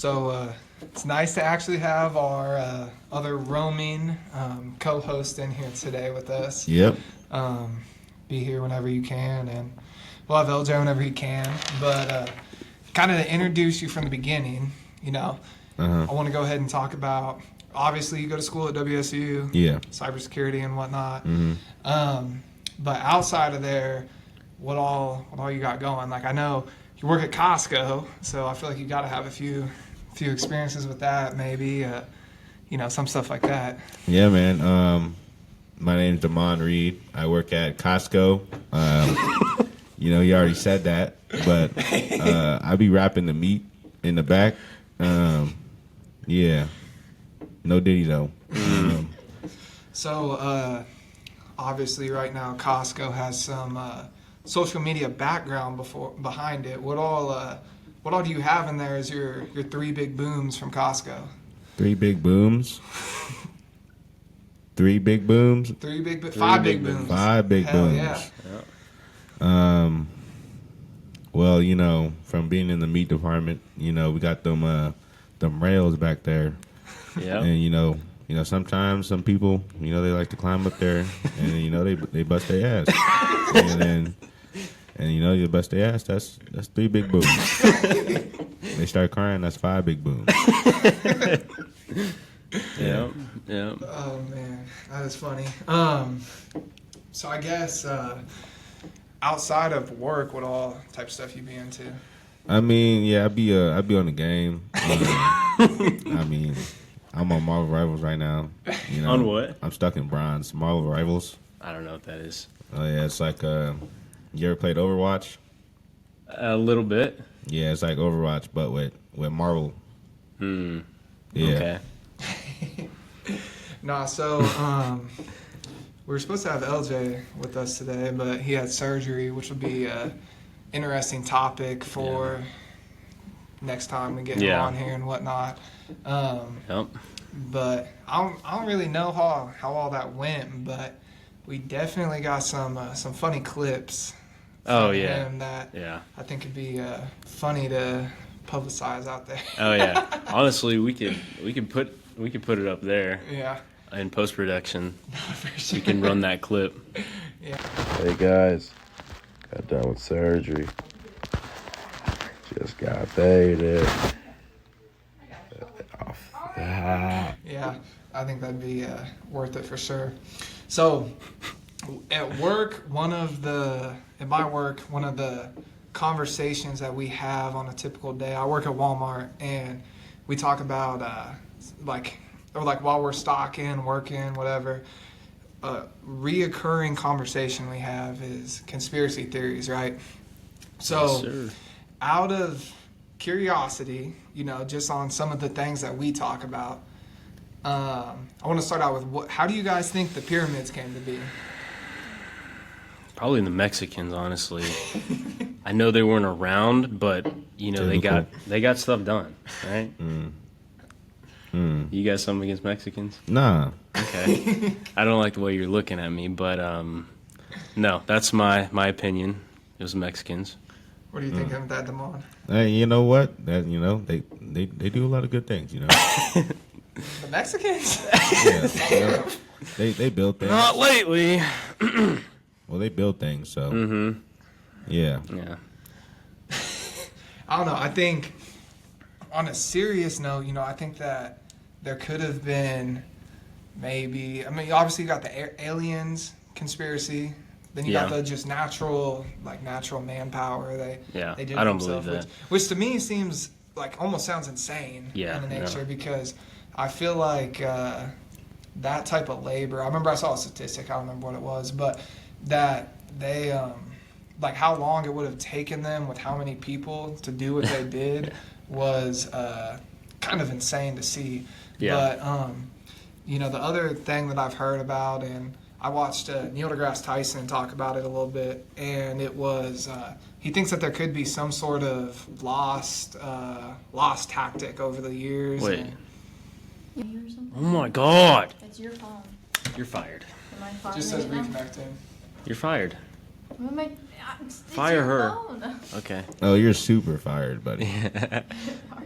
So it's nice to actually have our other roaming co-host in here today with us. Yep. Be here whenever you can, and we'll have LJ whenever he can. But kind of to introduce you from the beginning, I want to go ahead and talk about, obviously you go to school at WSU, cybersecurity and whatnot. But outside of there, what all you got going? Like, I know you work at Costco, so I feel like you got to have a few experiences with that, maybe, some stuff like that. Yeah, man. My name's Damon Reed. I work at Costco. You already said that, but I be wrapping the meat in the back. Yeah. No Diddy, though. So, obviously, right now, Costco has some social media background behind it. What all do you have in there as your three big booms from Costco? Three big booms? Three big booms? Five big booms. Five big Hell booms. Yeah. Well, from being in the meat department, we got them rails back there. Yeah. And sometimes some people, they like to climb up there and they bust their ass. and you bust their ass, that's three big booms. They start crying, that's five big booms. Yeah. Oh man, that is funny. So I guess outside of work, what all type of stuff you be into? I mean, yeah, I'd be on the game. I mean, I'm on Marvel Rivals right now. On what? I'm stuck in bronze. Marvel Rivals. I don't know what that is. Oh yeah, it's like you ever played Overwatch? A little bit. Yeah, it's like Overwatch, but with Marvel. Yeah. Okay. Nah, so we were supposed to have LJ with us today, but he had surgery, which would be an interesting topic for next time we get him on here and whatnot. But I don't really know how all that went, but we definitely got some funny clips from him that I think could be funny to publicize out there. Oh yeah. Honestly, we could put it up there. Yeah. In post-production. For sure. We can run that clip. Yeah. Hey guys, got done with surgery. Just got faded. Yeah, I think that'd be worth it for sure. So, at work, one of the conversations that we have on a typical day, I work at Walmart, and we talk about while we're stocking, working, whatever, reoccurring conversation we have is conspiracy theories, right? So, Yes, out of curiosity, just on some of the things that we talk about, I want to start out with how do you guys think the pyramids came to be? Probably the Mexicans, honestly. I know they weren't around, but they got stuff done, right? You got something against Mexicans? Nah. Okay. I don't like the way you're looking at me, but no, that's my opinion. It was Mexicans. What do you think of that, Damon? Hey, you know what? That they do a lot of good things. The Mexicans? Yeah. They built things. Not lately. Well, they build things, so yeah. I don't know. I think on a serious note, I think that there could have been maybe. I mean, obviously you got the aliens conspiracy. Then you got the just natural manpower. They did I don't themselves, believe that. which to me seems like almost sounds insane in the nature because I feel like that type of labor. I remember I saw a statistic. I don't remember what it was, but that they how long it would have taken them with how many people to do what they did was kind of insane to see. Yeah. But the other thing that I've heard about, and I watched Neil deGrasse Tyson talk about it a little bit, and it was he thinks that there could be some sort of lost tactic over the years. Wait. And Oh my God. it's your phone. You're fired. Am I fired just says now? reconnect him. You're fired. What am I? It's Fire your her. phone. Okay. Oh, you're super fired, buddy. Are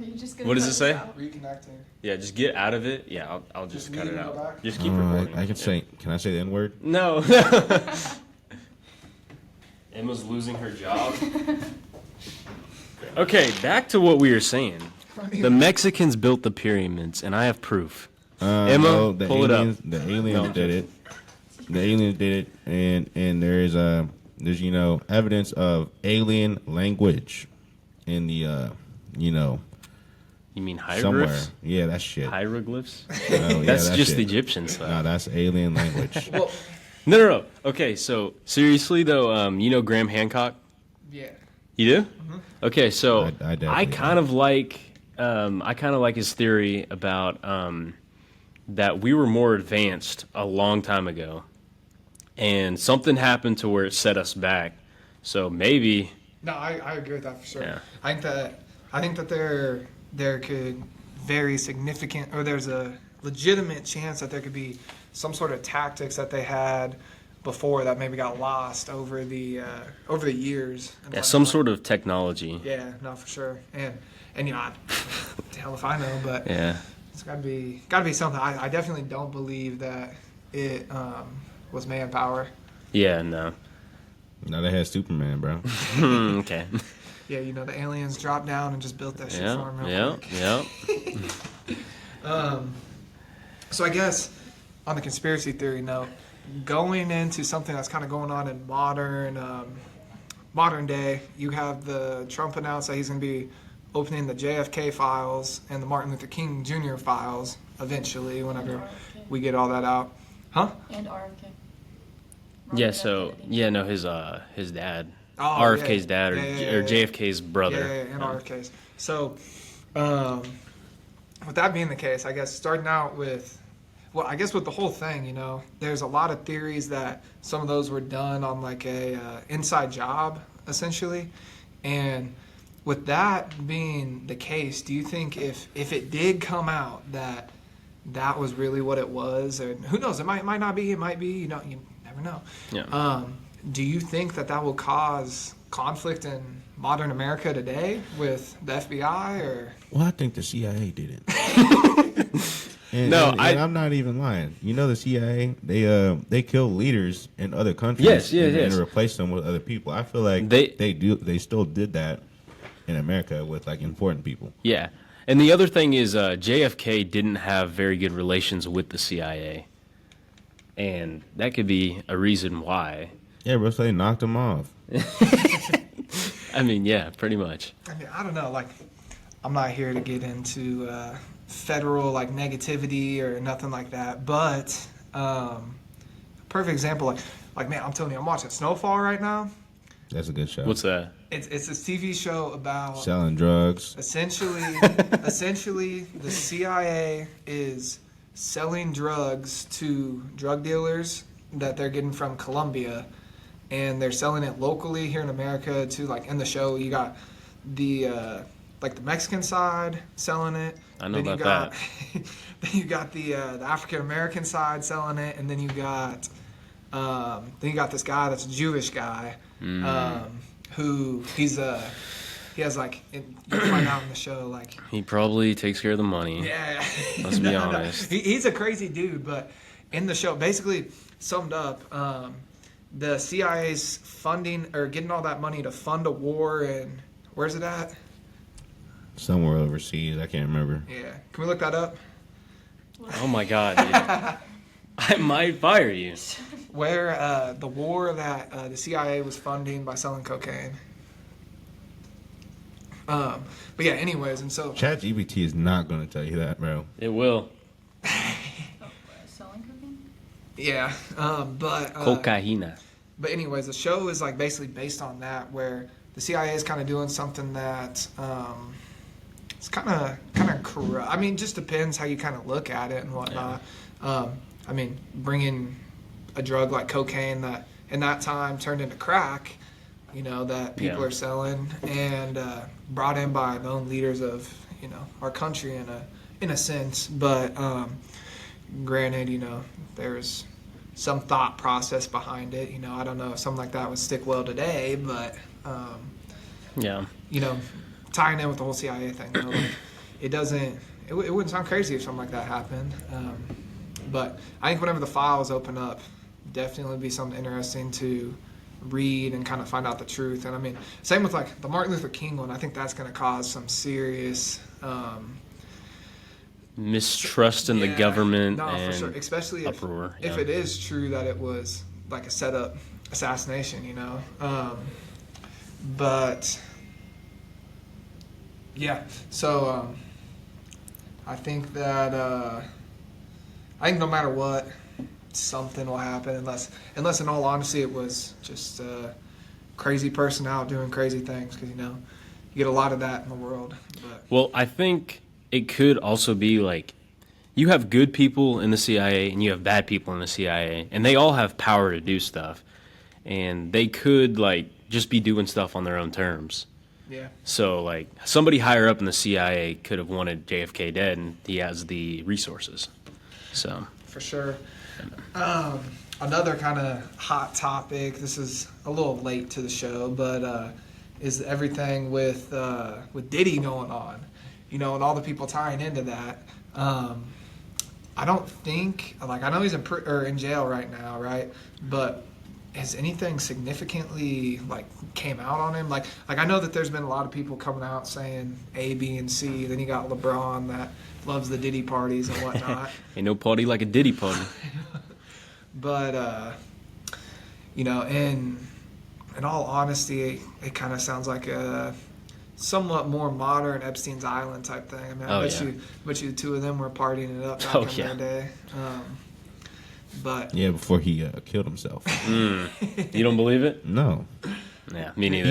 you just gonna What does cut it say? this out? Reconnecting. Yeah, just get out of it. Yeah, I'll just Just cut leave it and go out. back? Just keep Oh, recording. I can Yeah. say. Can I say the N word? No. Emma's losing her job. Okay, back to what we were saying. The Mexicans built the pyramids, and I have proof. Emma, No, the pull it up. aliens, The aliens No. did it. The aliens did it, and there's evidence of alien language in the You mean somewhere. hieroglyphs? Yeah, that shit. Hieroglyphs? Oh, yeah, That's that just shit. the Egyptian stuff. No, that's alien language. Well, No. Okay, so seriously though, you know Graham Hancock? yeah. You do? Okay, so I definitely I do. kind of like his theory about that we were more advanced a long time ago, and something happened to where it set us back. So maybe, No, I agree with that for sure. Yeah. I think that there could very significant, or there's a legitimate chance that there could be some sort of tactics that they had before that maybe got lost over the years. And some whatnot. sort of technology. Yeah, no, for sure. And hell if I know, but Yeah. it's gotta be something. I definitely don't believe that it was manpower. Yeah, no. No, they had Superman, bro. Okay. Yeah, the aliens dropped down and just built that shit for him real quick. Yeah. So I guess on the conspiracy theory note, going into something that's kind of going on in modern day, you have the Trump announced that he's going to be opening the JFK files and the Martin Luther King Jr. files eventually, whenever we get all that out. Huh? And RFK. Yeah, Robert so F. Kennedy. yeah, no, his dad. Oh, RFK's yeah. dad or, Yeah, or yeah. JFK's brother. Yeah, and RFKs. So, with that being the case, I guess starting out with, well, I guess with the whole thing, there's a lot of theories that some of those were done on like a inside job, essentially. And with that being the case, do you think if it did come out that was really what it was, or who knows, it might not be, it might be, you never know. Yeah. Do you think that will cause conflict in modern America today with the FBI, or? Well, I think the CIA did it. And I'm not even lying. The CIA, they kill leaders in other countries and replace them with other people. I feel like they still did that in America with like important people. Yeah. And the other thing is JFK didn't have very good relations with the CIA. And that could be a reason why. Yeah, bro, so they knocked him off. I mean, yeah, pretty much. I mean, I don't know. Like, I'm not here to get into federal like negativity or nothing like that. But perfect example, like man, I'm telling you, I'm watching Snowfall right now. That's a good show. What's that? It's a TV show about Selling drugs. essentially the CIA is selling drugs to drug dealers that they're getting from Colombia, and they're selling it locally here in America to, like, in the show you got the like the Mexican side selling it. I know then about that. Then you got the African American side selling it, and then you got this guy that's a Jewish guy who he has like you find out in the show like He probably takes care of the money. yeah. Let's be honest. He's a crazy dude, but in the show, basically summed up, the CIA's funding or getting all that money to fund a war, and where's it at? Somewhere overseas. I can't remember. Yeah, can we look that up? Oh my God, dude. I might fire you. Where the war that the CIA was funding by selling cocaine. But yeah, anyways, and so ChatGPT is not going to tell you that, bro. It will. Selling cocaine? yeah, but Cocaína. But anyways, the show is like basically based on that, where the CIA is kind of doing something that it's kind of corrupt. I mean, it just depends how you kind of look at it and whatnot. I mean, bringing a drug like cocaine that in that time turned into crack, that people are selling, and brought in by known leaders of our country in a sense. But granted, there's some thought process behind it. You know, I don't know if something like that would stick well today, but Yeah. you know, tying in with the whole CIA thing, though, like, it wouldn't sound crazy if something like that happened. But I think whenever the files open up, definitely would be something interesting to read and kind of find out the truth. And I mean, same with like the Martin Luther King one. I think that's going to cause some serious Mistrust in the yeah, government no, and for sure. Especially if uproar. if it is true that it was like a setup assassination, you know. But yeah, so I think that I think no matter what, something will happen unless in all honesty it was just a crazy person out doing crazy things, because you know you get a lot of that in the world. But Well, I think it could also be like you have good people in the CIA and you have bad people in the CIA, and they all have power to do stuff, and they could like just be doing stuff on their own terms. yeah, So like somebody higher up in the CIA could have wanted JFK dead, and he has the resources. So for sure. Another kind of hot topic. This is a little late to the show, but is everything with Diddy going on, you know, and all the people tying into that. I don't think, like, I know he's in jail right now, right? But has anything significantly like came out on him? Like I know that there's been a lot of people coming out saying A, B, and C. Then you got LeBron that loves the Diddy parties and whatnot. ain't no party like a Diddy party. But you know, in all honesty, it kind of sounds like a somewhat more modern Epstein's Island type thing. I mean, I bet you the two of them were partying it up back in their day. But Yeah, before he killed himself. You don't believe it? No. Yeah, me neither.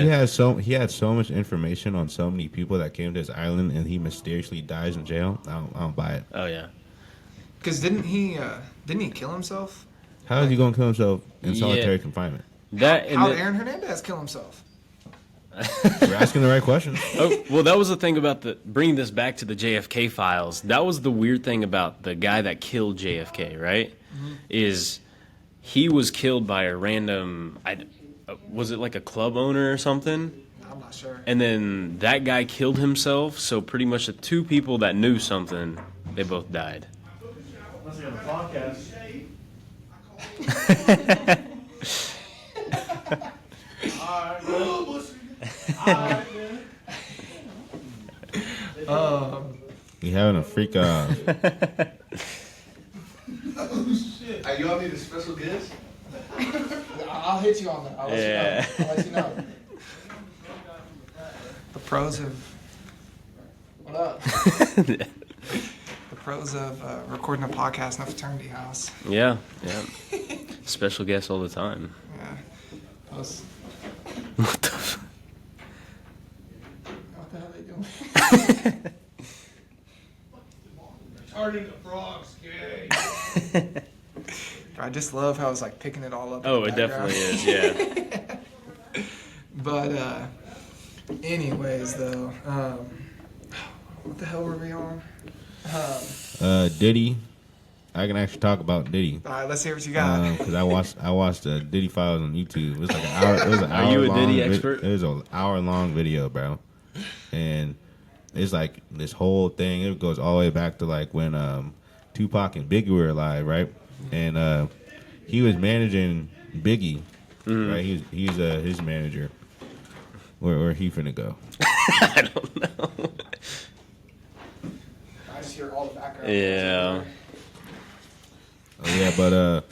He had so much information on so many people that came to his island, and he mysteriously dies in jail. I don't buy it. Oh yeah. because didn't he kill himself? How is he going to kill himself in solitary Yeah. confinement? That and How did the- Aaron Hernandez kill himself? We're asking the right questions. Oh, well, that was the thing about bringing this back to the JFK files. That was the weird thing about the guy that killed JFK, right? Mm-hmm. Is he was killed by a random, was it like a club owner or something? I'm not sure. And then that guy killed himself, so pretty much the two people that knew something, they both died. You having a freak off. Hey, you all need a special guest? I'll hit you on that. I'll let you know. The pros of what up? The pros of recording a podcast in a fraternity house. Yeah. Special guests all the time. Yeah. Plus, What the f- what the hell are they doing? Turning the frogs gay. I just love how it's like picking it all up. in Oh, the it background. definitely is, yeah. But anyways, though, what the hell were we on? Diddy. I can actually talk about Diddy. All right, let's hear what you got. Because I watched the Diddy files on YouTube. It was like an hour. It was an hour. Are you a long Diddy expert? It was an hour-long video, bro. And it's like this whole thing. It goes all the way back to like when Tupac and Biggie were alive, right? And he was managing Biggie, right? He's his manager. Where he finna go? I don't know. I just hear all the background. Yeah. Oh, yeah, but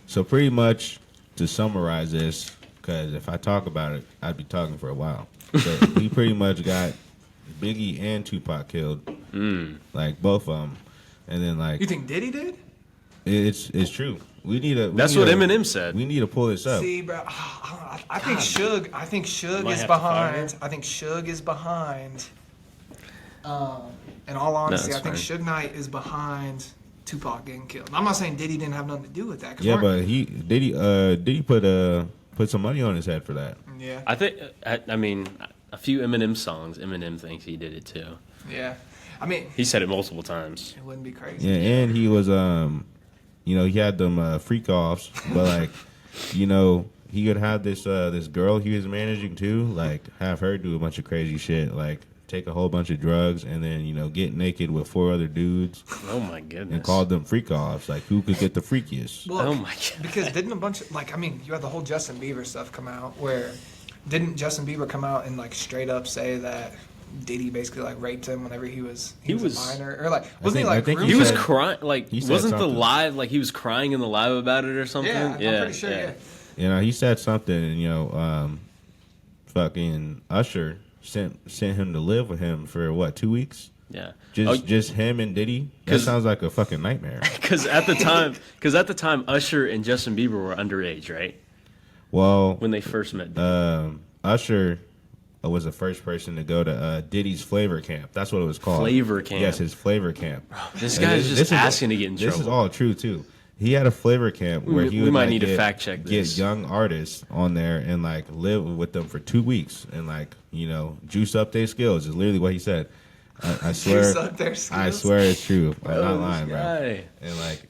so pretty much to summarize this, because if I talk about it, I'd be talking for a while. So we pretty much got Biggie and Tupac killed, like both of them, and then like You think Diddy did? it's true. We need a. That's what Eminem said. We need to pull this up. See, bro, I think Suge. I think Suge Might is have to fire behind. I think Suge is behind. In all honesty, that's I think fine. Suge Knight is behind Tupac getting killed. I'm not saying Diddy didn't have nothing to do with that. 'cause Yeah, we're- but Diddy put some money on his head for that. yeah, I think, I mean, a few Eminem songs, Eminem thinks he did it too. yeah. I mean, He said it multiple times. it wouldn't be crazy. Yeah, and he was he had them freak offs, but like, he would have this this girl he was managing too, like have her do a bunch of crazy shit, like take a whole bunch of drugs and then get naked with 4 other dudes. Oh my goodness! And called them freak offs, like who could get the freakiest. Well, oh my god! Because didn't a bunch of you had the whole Justin Bieber stuff come out where didn't Justin Bieber come out and like straight up say that Diddy basically like raped him whenever he was a minor, or like wasn't he like think he was said- crying, like he said wasn't the something. live, like he was crying in the live about it or something? Yeah, I'm pretty sure. Yeah. He said something, and fucking Usher sent him to live with him for what, 2 weeks? Yeah. Just him and Diddy. That sounds like a fucking nightmare. Because at the time, Usher and Justin Bieber were underage, right? Well, When they first met. Usher was the first person to go to Diddy's flavor camp. That's what it was called. Flavor camp. Yes, his flavor camp. This And guy's just is- asking to get in trouble. This is all true too. He had a flavor camp where he we would might like, need to fact check this. get young artists on there and like live with them for 2 weeks and like juice up their skills. Is literally what he said. I swear. Juice up their I skills? swear it's true. I'm not this lying, bro. guy. And like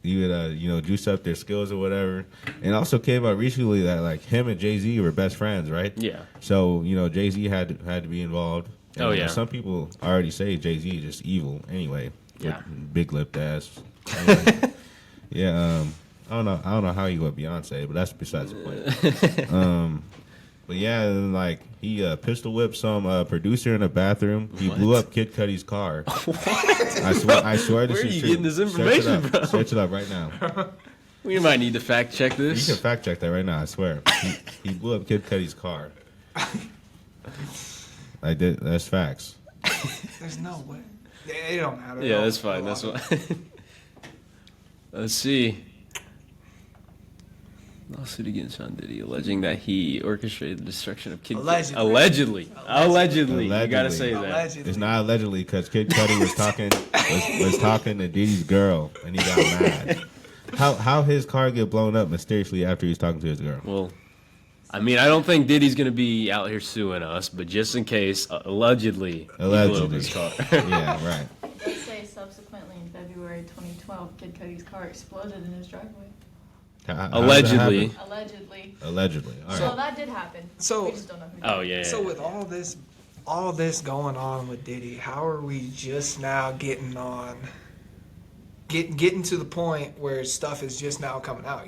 you would juice up their skills or whatever. And also came out recently that like him and Jay-Z were best friends, right? Yeah. So Jay-Z had to be involved. And, Oh, yeah. Some people already say Jay-Z is just evil anyway. Yeah. Big lipped ass. Anyway, yeah. I don't know how you with Beyonce, but that's besides the point. But yeah, and like he pistol whipped some producer in a bathroom. He blew up Kid Cudi's car. I swear this Where are is you true. getting this information, Search it up. bro? Search it up right now. We might need to fact check You this. can fact check that right now. I swear. He blew up Kid Cudi's car. That's facts. There's no way. It don't matter. Yeah, that's fine. That's fine. Let's see. Lawsuit against Sean Diddy alleging that he orchestrated the destruction of Kid Allegedly. Allegedly. You gotta say that. Allegedly. It's not allegedly because Kid Cudi was talking to Diddy's girl and he got mad. How his car get blown up mysteriously after he's talking to his girl? Well, I mean, I don't think Diddy's gonna be out here suing us, but just in case, allegedly, he blew up his car. Yeah, right. Let's say subsequently in February 2012, Kid Cudi's car exploded in his driveway. How Allegedly. does that happen? Allegedly. Allegedly. All So right. that did happen. So- we just don't know who did. Oh yeah. So with all this going on with Diddy, how are we just now getting to the point where stuff is just now coming out?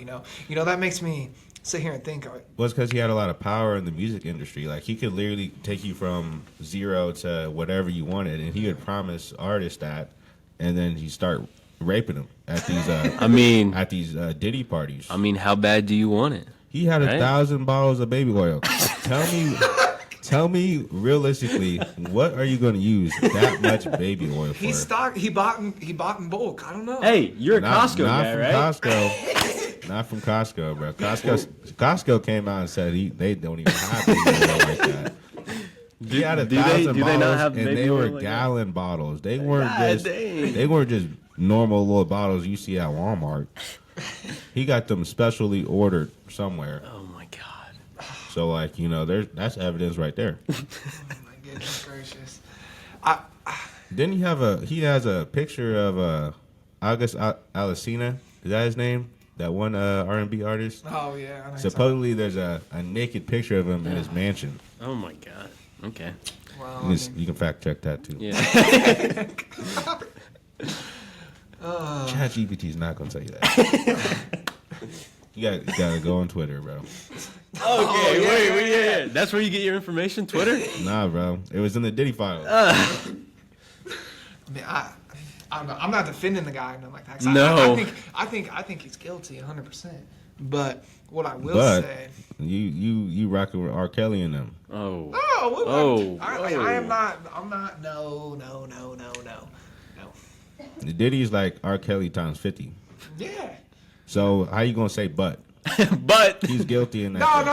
That makes me sit here and think. Well, it's because he had a lot of power in the music industry. Like he could literally take you from 0 to whatever you wanted, and he would promise artists that, and then he start raping them at these. I mean, at these Diddy parties. I mean, how bad do you want it? He had Right? 1,000 bottles of baby oil. Tell me realistically, what are you going to use that much baby oil for? He bought in bulk. I don't know. Hey, you're a Costco not guy, from right? Costco. Not from Costco, bro. Costco came out and said they don't even have baby oil like that. He had 1,000 do they not bottles, have and baby they were oil like that? gallon bottles. They weren't God just dang. they weren't just normal little bottles you see at Walmart. He got them specially ordered somewhere. Oh my god. So like that's evidence right there. Oh my goodness gracious. Didn't he has a picture of August Alsina? Is that his name? That one R&B artist? Oh yeah. I know Supposedly there's a naked picture of him in his mansion. Oh my god. Okay. Well, You can fact check that too. Yeah. ChatGPT is not gonna tell you that. you gotta go on Twitter, bro. Okay. Wait. Yeah. That's where you get your information. Twitter. Nah, bro. It was in the Diddy file. I mean, I don't know. I'm not defending the guy or nothing like that. 'Cause No. I think he's guilty 100%. But what I will But say. you rocking with R. Kelly and them. Oh. Oh. I oh. am not. I'm not. No. Diddy's like R. Kelly times 50. Yeah. So how you gonna say but? But He's guilty in that. No. case.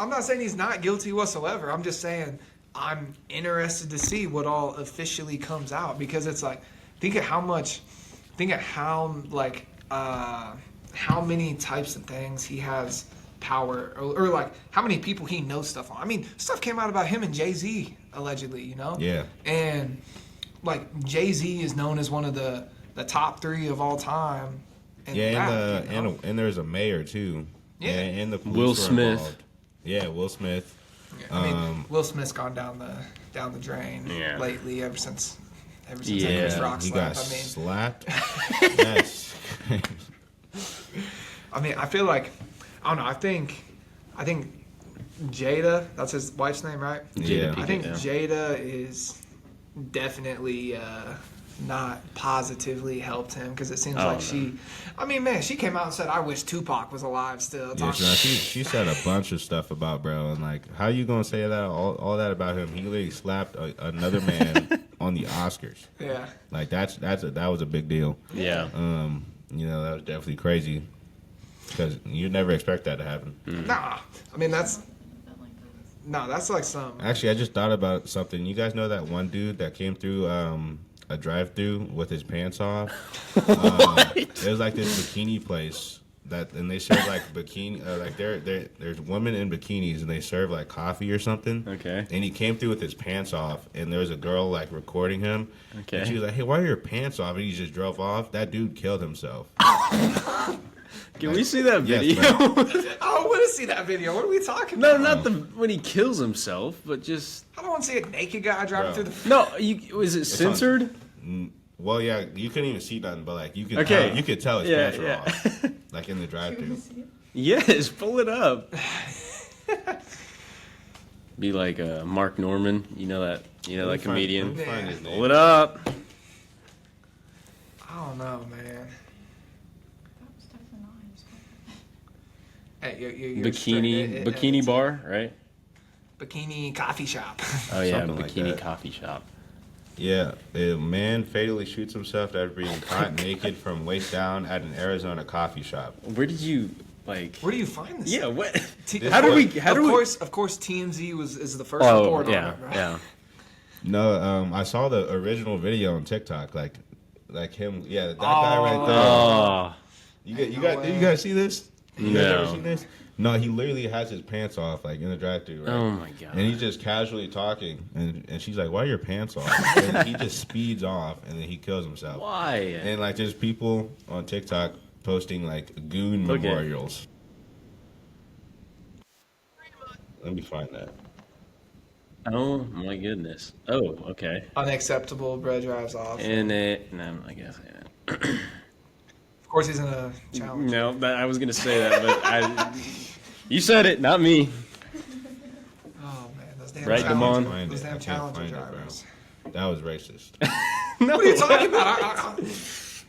I'm not saying he's not guilty whatsoever. I'm just saying I'm interested to see what all officially comes out because it's like, think of how many types of things he has power or like how many people he knows stuff on. I mean, stuff came out about him and Jay-Z allegedly, Yeah. And like Jay-Z is known as one of the top 3 of all time in Yeah, rap, you know? and there's a mayor too. Yeah. And the police Will were Smith. involved. Yeah, Will Smith. I mean, Will Smith's gone down the drain Yeah. lately ever since Yeah, that Chris Rock He slap. got I mean, slapped. Yes. I mean, I feel like I don't know. I think Jada. That's his wife's name, right? Yeah. I think Yeah. Jada is definitely not positively helped him because it seems Oh, like no. she. I mean, man, she came out and said, "I wish Tupac was alive still." Yeah, Talking- she said a bunch of stuff about bro, and like, how you gonna say that all that about him? He literally slapped another man on the Oscars. yeah. Like that was a big deal. Yeah. You know, that was definitely crazy because you never expect that to happen. Nah, I mean that's Event like this. no, that's like some. Actually, I just thought about something. You guys know that one dude that came through a drive-through with his pants off? It was like this bikini place and they serve like bikini, like there's women in bikinis and they serve like coffee or something. Okay. And he came through with his pants off, and there was a girl like recording him. Okay. And she was like, "Hey, why are your pants off?" And he just drove off. That dude killed himself. Can we see that Yes, video? I want to see that video. What are we talking No, about? not when he kills himself, but just I don't want to see a naked guy driving Bro. through the. no. Is it on- censored? Well, yeah, you couldn't even see nothing, but like you could Okay. tell, you could tell his Yeah, pants were yeah. off, like in the drive-through. Yes, pull it up. Be like Mark Norman, you know that comedian. Let me find his Pull name. it up. I don't know, man. That was definitely not him. Hey, you're Bikini it's a bar, right? bikini coffee shop. Oh yeah, Something like bikini that. coffee shop. Yeah, a man fatally shoots himself after being caught naked from waist down at an Arizona coffee shop. Where did you like? Where do you find this? Yeah, what? T- How do we? How of do we? course, TMZ is the first Oh report yeah, on it, right? yeah. No, I saw the original video on TikTok, like him. Yeah, that guy right there. Oh You guys see this? You guys ever No. seen this? No, he literally has his pants off, like in the drive-thru, right? oh my god. And he's just casually talking, and she's like, "Why are your pants off?" And he just speeds off, and then he kills himself. Why? And like, there's people on TikTok posting like goon Okay. memorials. Let me find that. Oh my goodness. Oh okay. Unacceptable. Bro drives off. And no, I guess. Yeah. Of course, he's in a challenge. No, I was gonna say that, but you said it, not me. Oh man, those damn Right, challenge, Damon? those I damn can't challenger find it, bro. drivers. That was racist. No. What are you talking about?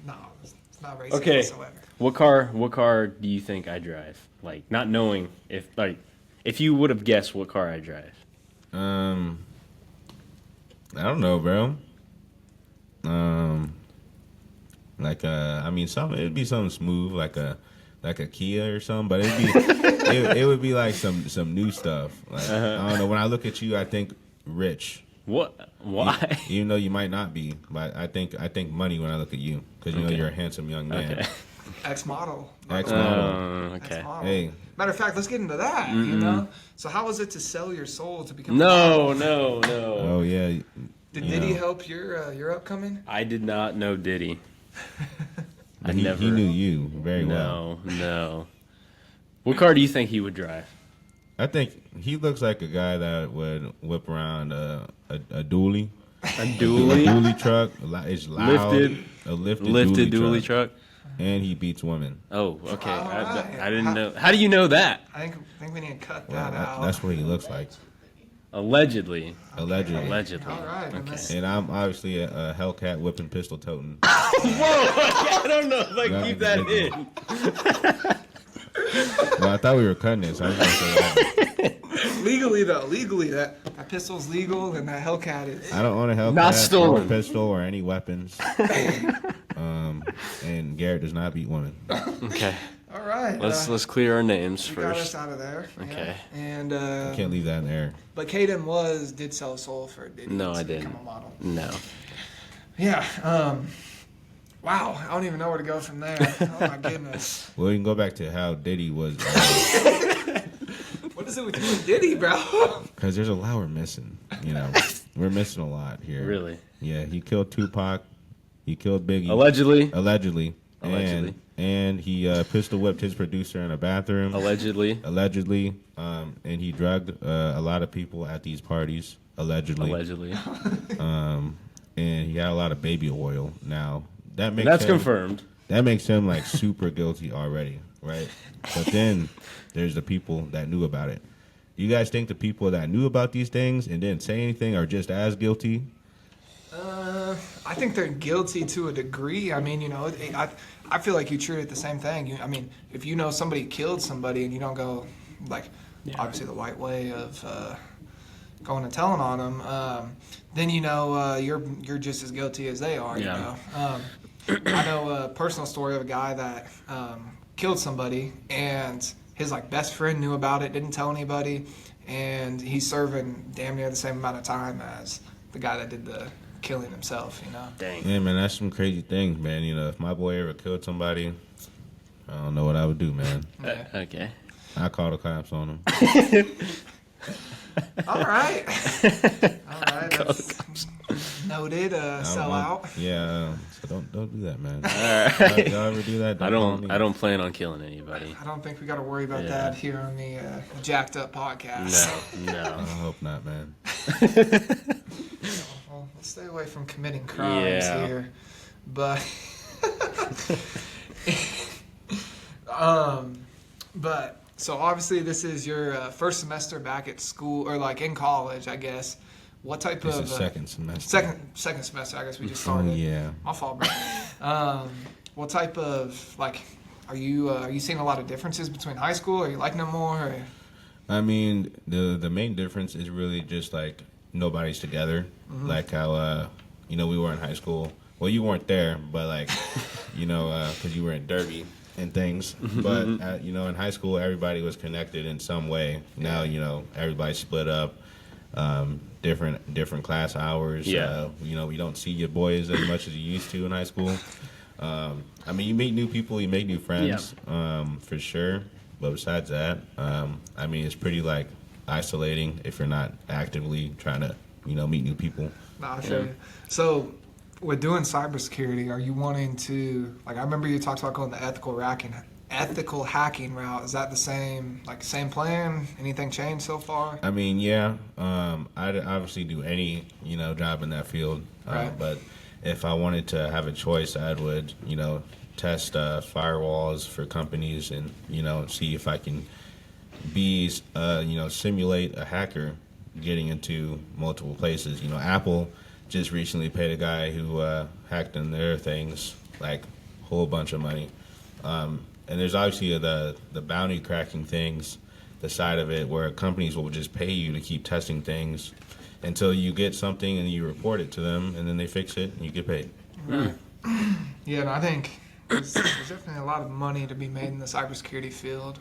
No, it's not racist Okay. whatsoever. What car do you think I drive? Like not knowing if you would have guessed what car I drive. I don't know, bro. Like I mean, it'd be something smooth, like a Kia or something, but it would be like some new stuff. Like, I don't know. When I look at you, I think rich. What? Why? Even though you might not be, but I think money when I look at you because you know Okay. you're a handsome young man. Okay. Ex model. Ex-model. Okay. Ex-model. Hey, Matter of fact, let's get into that. You know. So how was it to sell your soul to become? a No, model? no. oh yeah. Did you Diddy know. help your upcoming? I did not know Diddy. I He, never. he knew you very well. No. What car do you think he would drive? I think he looks like a guy that would whip around a dually. A A dually? dually truck. It's loud. Lifted? A lifted Dually truck? And he beats women. Oh, okay. All right. I didn't know. How do you know that? I think we need to cut Well, that out. that's what he looks like. Allegedly. Allegedly. Allegedly. All right. then Okay. let's- And I'm obviously a Hellcat whipping pistol toting. Whoa! I don't know if I Yeah, keep that yeah. in. Well, I thought we were cutting this. I was gonna say that. Legally though, that pistol's legal and that Hellcat is. I don't own a Hellcat Not or stolen. a pistol or any weapons. And Garrett does not beat women. Okay. All right. Let's clear our names we got us first. out of there. Yeah. Okay. And Can't leave that in there. but Caden did sell his soul for Diddy. No, to I didn't. become a model. No. Yeah. Wow. I don't even know where to go from there. Oh my goodness. Well, we can go back to how Diddy was. What is it with you and Diddy, bro? Because there's a lot we're missing. You know, we're missing a lot here. Really? Yeah, he killed Tupac. He killed Biggie. Allegedly. Allegedly. Allegedly. And man. He pistol whipped his producer in a bathroom. Allegedly. And he drugged a lot of people at these parties. Allegedly. And he had a lot of baby oil. Now that's confirmed. That makes him like super guilty already, right? But then there's the people that knew about it. You guys think the people that knew about these things and didn't say anything are just as guilty? I think they're guilty to a degree. I mean, you know, I feel like you treat it the same thing. I mean, if you know somebody killed somebody and you don't go, like, obviously the white way of going and telling on them, then you know you're just as guilty as they are. Yeah. You know, I know a personal story of a guy that killed somebody and his like best friend knew about it, didn't tell anybody, and he's serving damn near the same amount of time as the guy that did the killing himself, you know. Dang. Yeah, man, that's some crazy things, man. You know, if my boy ever killed somebody, I don't know what I would do, man. Yeah. Okay. I call the cops on him. All right. That's noted. Sell out. Yeah, so don't do that, man. All right. Y'all ever do that? I don't plan on killing anybody. I don't think we got to worry about that here on the Jacked Up podcast. No. I hope not, man. Well, let's stay away from committing crimes here. But, so obviously this is your first semester back at school, or like in college, I guess. What type This of is second semester. second semester? I guess we just started. Oh yeah. My fault, bro. What type of like are you seeing a lot of differences between high school? Are you liking them more? Or? I mean, the main difference is really just like nobody's together. Mm-hmm. Like how we were in high school. Well, you weren't there, but like because you were in Derby and things. But in high school, everybody was connected in some way. Now everybody's split up. Different class hours. Yeah. We don't see your boys as much as you used to in high school. I mean, you meet new people, you make new friends, for sure. But besides that, I mean, it's pretty like isolating if you're not actively trying to, meet new people. Nah, I feel you. So, with doing cybersecurity, are you wanting to like? I remember you talked about going the ethical hacking route. Is that the same plan? Anything changed so far? I mean, yeah. I'd obviously do any job in that field. Right. But if I wanted to have a choice, I would test firewalls for companies and see if I can simulate a hacker getting into multiple places. Apple just recently paid a guy who hacked in their things like a whole bunch of money. And there's obviously the bounty cracking things, the side of it where companies will just pay you to keep testing things until you get something and you report it to them and then they fix it and you get paid. Right. Yeah, and I think there's definitely a lot of money to be made in the cybersecurity field.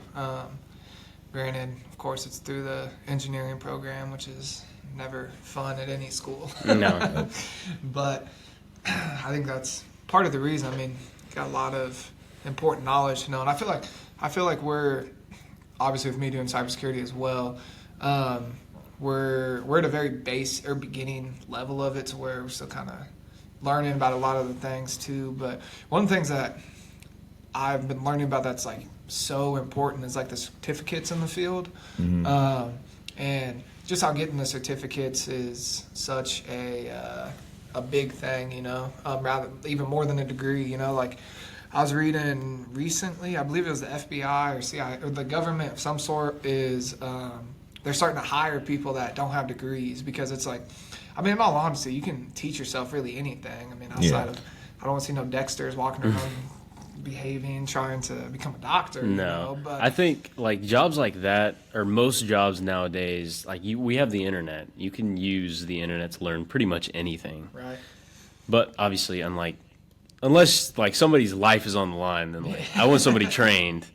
Granted, of course, it's through the engineering program, which is never fun at any school. No. But I think that's part of the reason. I mean, got a lot of important knowledge to know, and I feel like we're obviously with me doing cybersecurity as well. We're at a very base or beginning level of it, to where we're still kind of learning about a lot of the things too. But one of the things that I've been learning about that's like so important is like the certificates in the field. Mm-hmm. And just how getting the certificates is such a big thing, rather even more than a degree, like I was reading recently, I believe it was the FBI or CIA or the government of some sort is they're starting to hire people that don't have degrees, because it's like, I mean, in all honesty, you can teach yourself really anything. I mean, outside of, I don't want to see no Dexters walking around behaving, trying to become a doctor. No, but I think like jobs like that, or most jobs nowadays, like we have the internet. You can use the internet to learn pretty much anything. Right. But obviously, unless like somebody's life is on the line, then like I want somebody trained.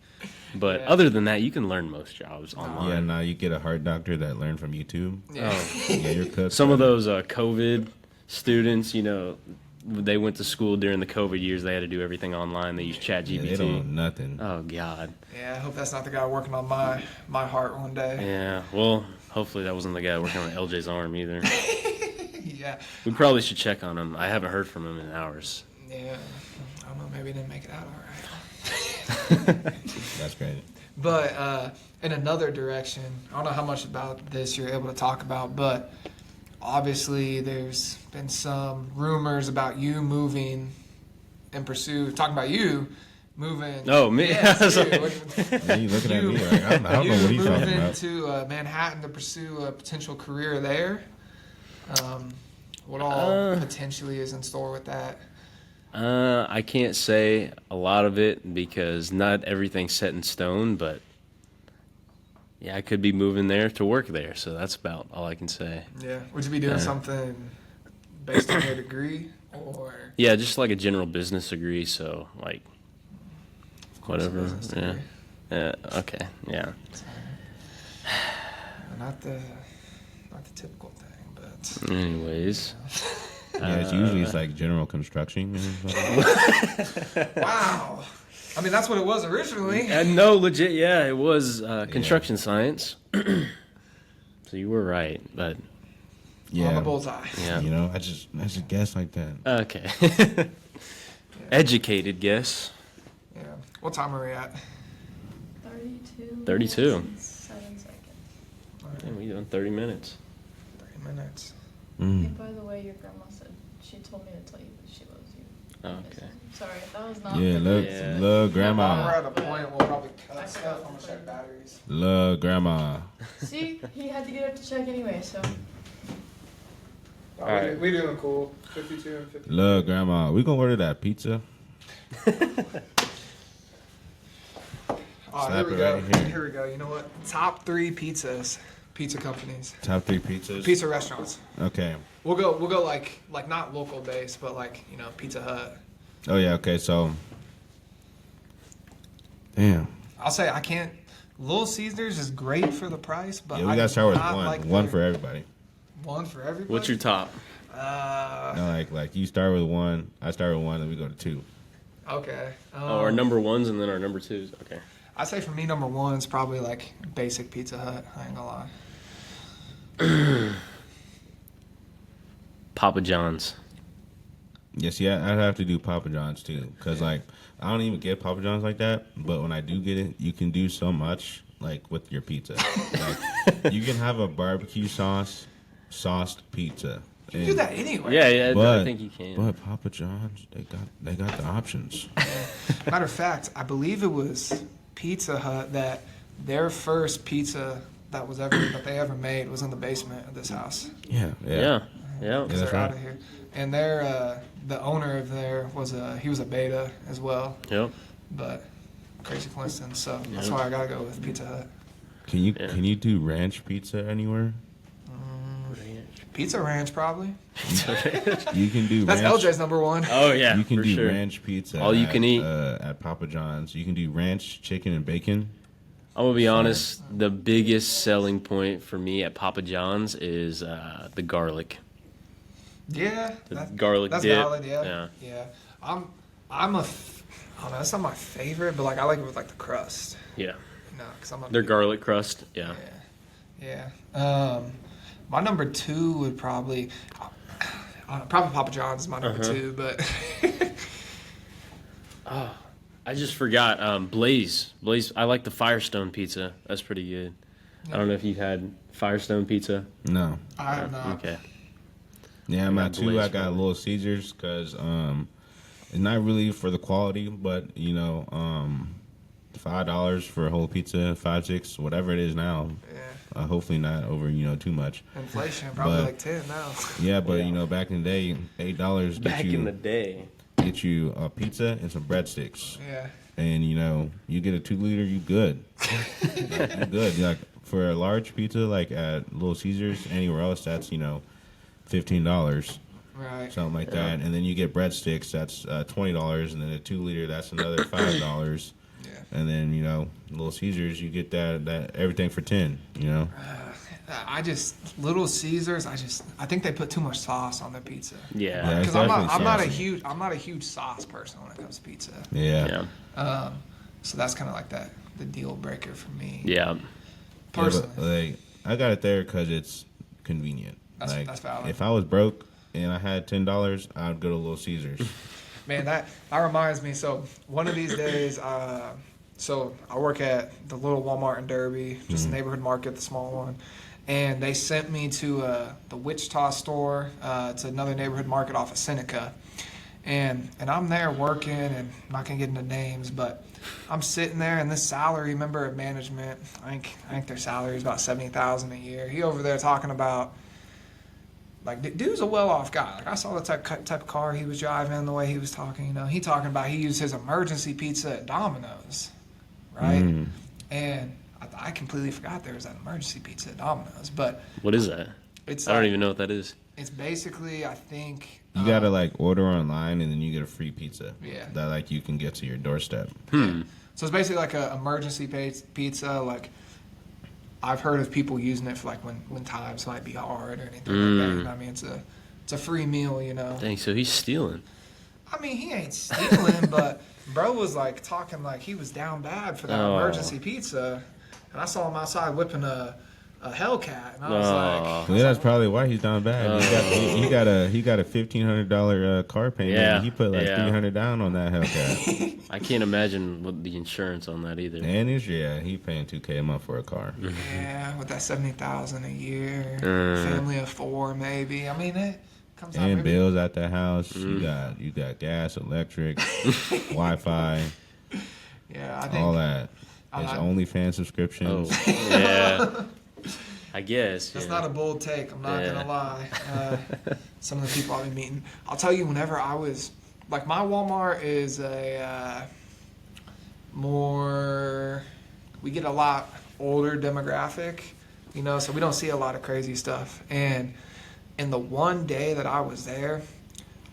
But other than that, you can learn most jobs online. Yeah, now you get a heart doctor that learned from YouTube. Yeah. Yeah, you're cooked. Some of those COVID students, they went to school during the COVID years. They had to do everything online. They used ChatGPT. They don't know nothing. Oh God. Yeah, I hope that's not the guy working on my heart one day. Yeah. Well, hopefully that wasn't the guy working on LJ's arm either. Yeah. We probably should check on him. I haven't heard from him in hours. Yeah. I don't know. Maybe he didn't make it out all right. That's great. But in another direction, I don't know how much about this you're able to talk about, but obviously there's been some rumors about you moving and talking about you moving. Oh, me? Yes, you. Yeah, you looking at me like, I don't know what he's talking moving about. to Manhattan to pursue a potential career there. What all potentially is in store with that? I can't say a lot of it because not everything's set in stone, but yeah, I could be moving there to work there, so that's about all I can say. Yeah. Would you be doing something based on your degree, or? Yeah, just like a general business degree, so like Of course, a whatever. business Yeah. degree. Okay. Yeah. Not the typical thing, but. Anyways. Yeah, it's like general construction. Wow. I mean, that's what it was originally. No, legit. Yeah, it was construction science. So you were right, but Yeah, On the bullseye. yeah. you know, I just guess like that. Okay. Educated guess. Yeah. What time are we at? 32. 32. minutes and 7 seconds. Yeah, we done 30 minutes. 30 minutes. Hey, Mm. by the way, your grandma said she told me to tell you that she loves you. Okay. Sorry, that was not. Yeah, Yeah. love We're grandma, at a point we'll probably cut stuff. I'm gonna check batteries. love grandma. See, he had to get up to check anyway, so. All right. We doing cool. 52 and 50. Love grandma. We gonna order that pizza. Oh, Slap here we it go. right here. Here we go. You know what? Top 3 pizza companies, Top 3 pizzas. pizza restaurants. Okay. We'll go like not local based, but like Pizza Hut. Oh yeah. Okay. So. Damn. I'll say I can't. Little Caesars is great for the price, but Yeah, we I gotta do start with not one. like One their- for everybody. One for everybody. What's your top? No, like you start with 1. I start with 1, then we go to 2. Okay. Oh, our number ones and then our number twos. Okay. I say for me, number 1 is probably like basic Pizza Hut. I ain't gonna lie. Papa John's. Yes, yeah, I'd have to do Papa John's too, cause like I don't even get Papa John's like that, but when I do get it, you can do so much like with your pizza. Like you can have a barbecue sauced pizza. You can do that anyway. Yeah, But, I think you can. But Papa John's, they got the options. Matter of fact, I believe it was Pizza Hut that their first pizza that they ever made was in the basement of this house. Yeah. Yeah. Because that's they're out right. of here. And their the owner of there was he was a beta as well, Yep. but crazy coincidence. So that's why I gotta go with Pizza Hut. Can you Yeah. can you do ranch pizza anywhere? Pizza Ranch probably. You can do That's ranch. LJ's number 1. Oh yeah, You can for do sure. ranch pizza. All you can eat. At Papa John's. You can do ranch chicken and bacon. I'm gonna be honest. The biggest selling point for me at Papa John's is the garlic. Yeah, The that's garlic that's dip. valid. Yeah. I'm I don't know. That's not my favorite, but like I like it with like the crust. Yeah. Because I'm a Their big- garlic crust. Yeah. Yeah. My number 2 would probably Papa John's is my number 2, but I just forgot. Blaze. I like the Firestone pizza. That's pretty good. I don't know if you had Firestone pizza. No. I have not. Okay. Yeah, I'm I at got 2. I Blaze got probably. Little Caesars because it's not really for the quality, but $5 for a whole pizza, 5-6, whatever it is now. Yeah. Hopefully not over Inflation probably But- like 10 now. Yeah, but Yeah. back in the day, $8 Back in the day. get you a pizza and some breadsticks, Yeah. and you get a 2-liter, you good. You good. Like for a large pizza, like at Little Caesars, anywhere else, that's $15. Right. Something like that, and then you get breadsticks. That's $20, and then a 2-liter. That's another $5. Yeah. And then Little Caesars, you get that everything for 10. Little Caesars. I think they put too much sauce on their pizza. Yeah. Yeah. Because Exactly, I'm not a saucy. huge sauce person when it comes to pizza. Yeah. Yeah. So that's kind of like the deal breaker for me. Yeah. Personally. Yeah, but, like I got it there because it's convenient. That's valid. If I was broke and I had $10, I'd go to Little Caesars. Man, that reminds me. So one of these days, so I work at the little Walmart in Derby, just a neighborhood market, the small one. And they sent me to the Wichita store. It's another neighborhood market off of Seneca. And I'm there working, and I'm not going to get into names, but I'm sitting there, and this salary member of management, I think their salary is about $70,000 a year. He over there talking about, like, dude's a well-off guy. Like, I saw the type of car he was driving, the way he was talking. You know, he talking about he used his emergency pizza at Domino's, right? And I completely forgot there was that emergency pizza at Domino's. But What is that? I don't even know what that is. It's basically, I think... You gotta like order online and then you get a free pizza. Yeah. That like you can get to your doorstep. So it's basically like a emergency pizza. Like, I've heard of people using it for like when times might be hard or anything like that. You know, I mean, it's a free meal, you know. Dang, so he's stealing. I mean, he ain't stealing, but bro was like talking like he was down bad for that emergency pizza, and I saw him outside whipping a Hellcat, and I was like, Yeah, that's probably why he's down bad. He got a $1,500 car payment. Yeah, And he put like $300 down on that Hellcat. I can't imagine what the insurance on that either. And he paying $2K a month for a car. yeah, with that $70,000 a year, family of 4 maybe. I mean, it comes out And maybe, bills at the house. You got gas, electric, Wi-Fi, yeah, I think all that. His I- OnlyFans subscriptions. Oh, yeah. I guess. That's yeah. not a bold take. I'm not gonna lie. Some of the people I've been meeting, I'll tell you. Whenever I was like, my Walmart is a more. We get a lot older demographic, you know, so we don't see a lot of crazy stuff. And in the one day that I was there,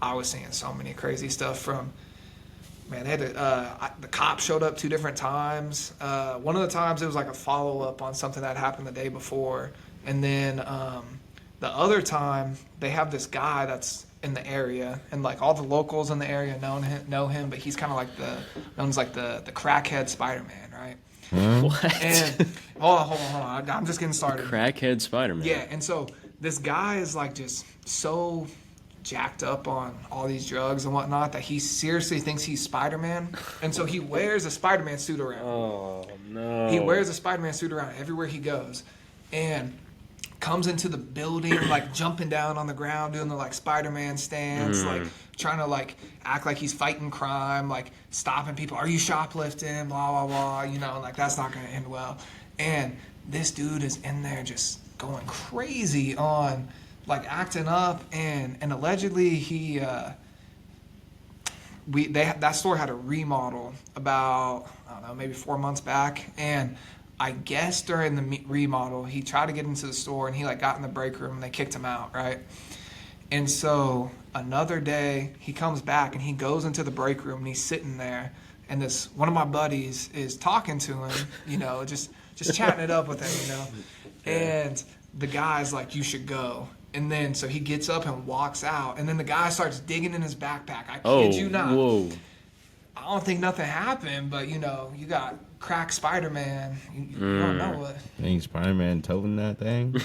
I was seeing so many crazy stuff from. Man, they had the cops showed up 2 different times. One of the times it was like a follow-up on something that happened the day before. And then the other time, they have this guy that's in the area. And like all the locals in the area know him, but he's kind of like known as like the crackhead Spider-Man, right? What? And hold on. I'm just getting started. Crackhead Spider-Man. Yeah, and so this guy is like just so jacked up on all these drugs and whatnot that he seriously thinks he's Spider-Man, and so he wears a Spider-Man suit around. Oh, no. He wears a Spider-Man suit around everywhere he goes, and comes into the building like jumping down on the ground, doing the like Spider-Man stance, like trying to like act like he's fighting crime, like stopping people. Are you shoplifting? Blah blah blah. You know, like that's not gonna end well. And this dude is in there just going crazy on. Like acting up, and allegedly that store had a remodel about, I don't know, maybe 4 months back, and I guess during the remodel he tried to get into the store and he like got in the break room and they kicked him out, right? And so another day he comes back and he goes into the break room and he's sitting there, and this one of my buddies is talking to him, you know, just chatting it up with him, you know, and the guy's like, you should go. And then, so he gets up and walks out. And then the guy starts digging in his backpack. I kid you not. Whoa. I don't think nothing happened, but, you know, you got crack Spider-Man. You don't know what. Ain't Spider-Man toting that thing?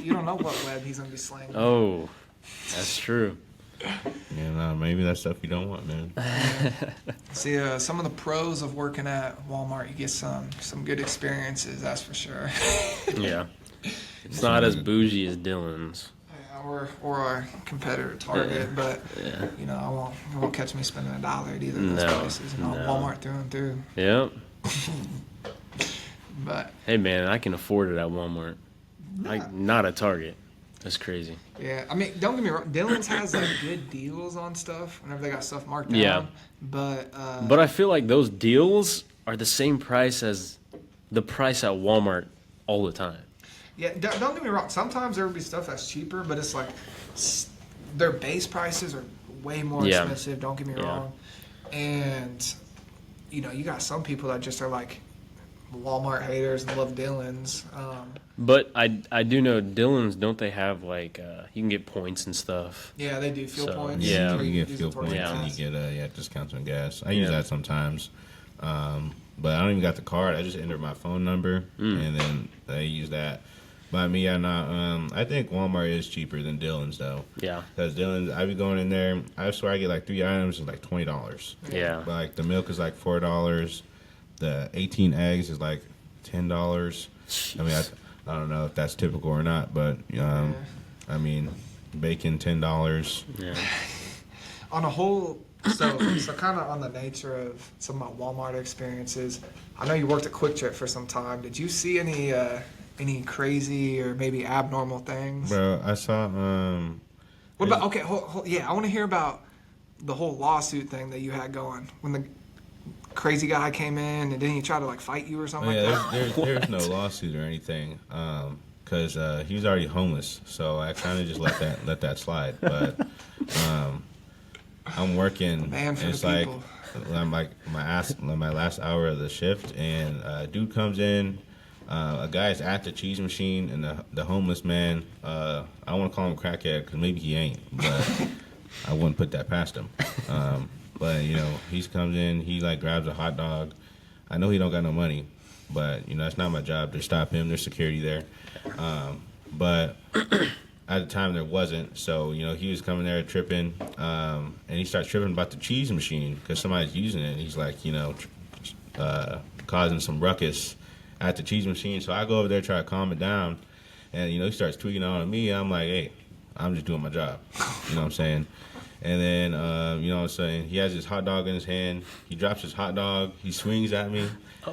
You don't know what web he's going to be slinging. Oh, that's true. Yeah, no, maybe that's stuff you don't want, man. See, some of the pros of working at Walmart, you get some good experiences, that's for sure. Yeah. It's not as bougie as Dylan's. Or our competitor Target, but you know, I won't catch me spending $1 at either of those places. You know, Walmart through and through. Yep. But Hey, man, I can afford it at Walmart. Like, not at Target. That's crazy. yeah, I mean, don't get me wrong. Dylan's has like good deals on stuff whenever they got stuff marked down. Yeah. But But I feel like those deals are the same price as the price at Walmart all the time. yeah, don't get me wrong. Sometimes there will be stuff that's cheaper, but it's like their base prices are way more Yeah. expensive. Don't get me Yeah. wrong. And you know, you got some people that just are like Walmart haters and love Dylan's. But I do know Dylan's, don't they have like you can get points and stuff? Yeah, they do fuel So, points. yeah. Or You get use fuel it towards points Yeah. and gas. you get discounts on gas. I use Yeah. that sometimes. But I don't even got the card. I just enter my phone number and then they use that. But I mean, yeah, no, I think Walmart is cheaper than Dillon's though. Yeah. Because Dillon's, I be going in there. I swear I get like 3 items is like $20. Yeah. But like the milk is like $4. The 18 eggs is like $10. I mean, I don't know if that's typical or not, but I mean, bacon $10. Yeah. On a whole, so kind of on the nature of some of my Walmart experiences, I know you worked at Quick Trip for some time. Did you see any crazy or maybe abnormal things? Bro, I saw. What about? Okay, yeah, I want to hear about the whole lawsuit thing that you had going when the crazy guy came in and didn't he try to like fight you or something like that? There's no lawsuit or anything. Because he was already homeless, so I kind of just let that slide. But I'm working, Man for and it's the like people. I'm like my last hour of the shift, and a dude comes in. A guy's at the cheese machine, and the homeless man. I don't want to call him crackhead because maybe he ain't, but I wouldn't put that past him. But you know, he comes in, he like grabs a hot dog. I know he don't got no money, but you know it's not my job to stop him. There's security there. But at the time there wasn't, so you know he was coming there tripping, and he starts tripping about the cheese machine because somebody's using it. And he's like, you know, causing some ruckus at the cheese machine. So I go over there try to calm it down, and you know he starts tweaking out on me. I'm like, hey, I'm just doing my job. You know what I'm saying? And then you know what I'm saying, he has his hot dog in his hand. He drops his hot dog. He swings at me.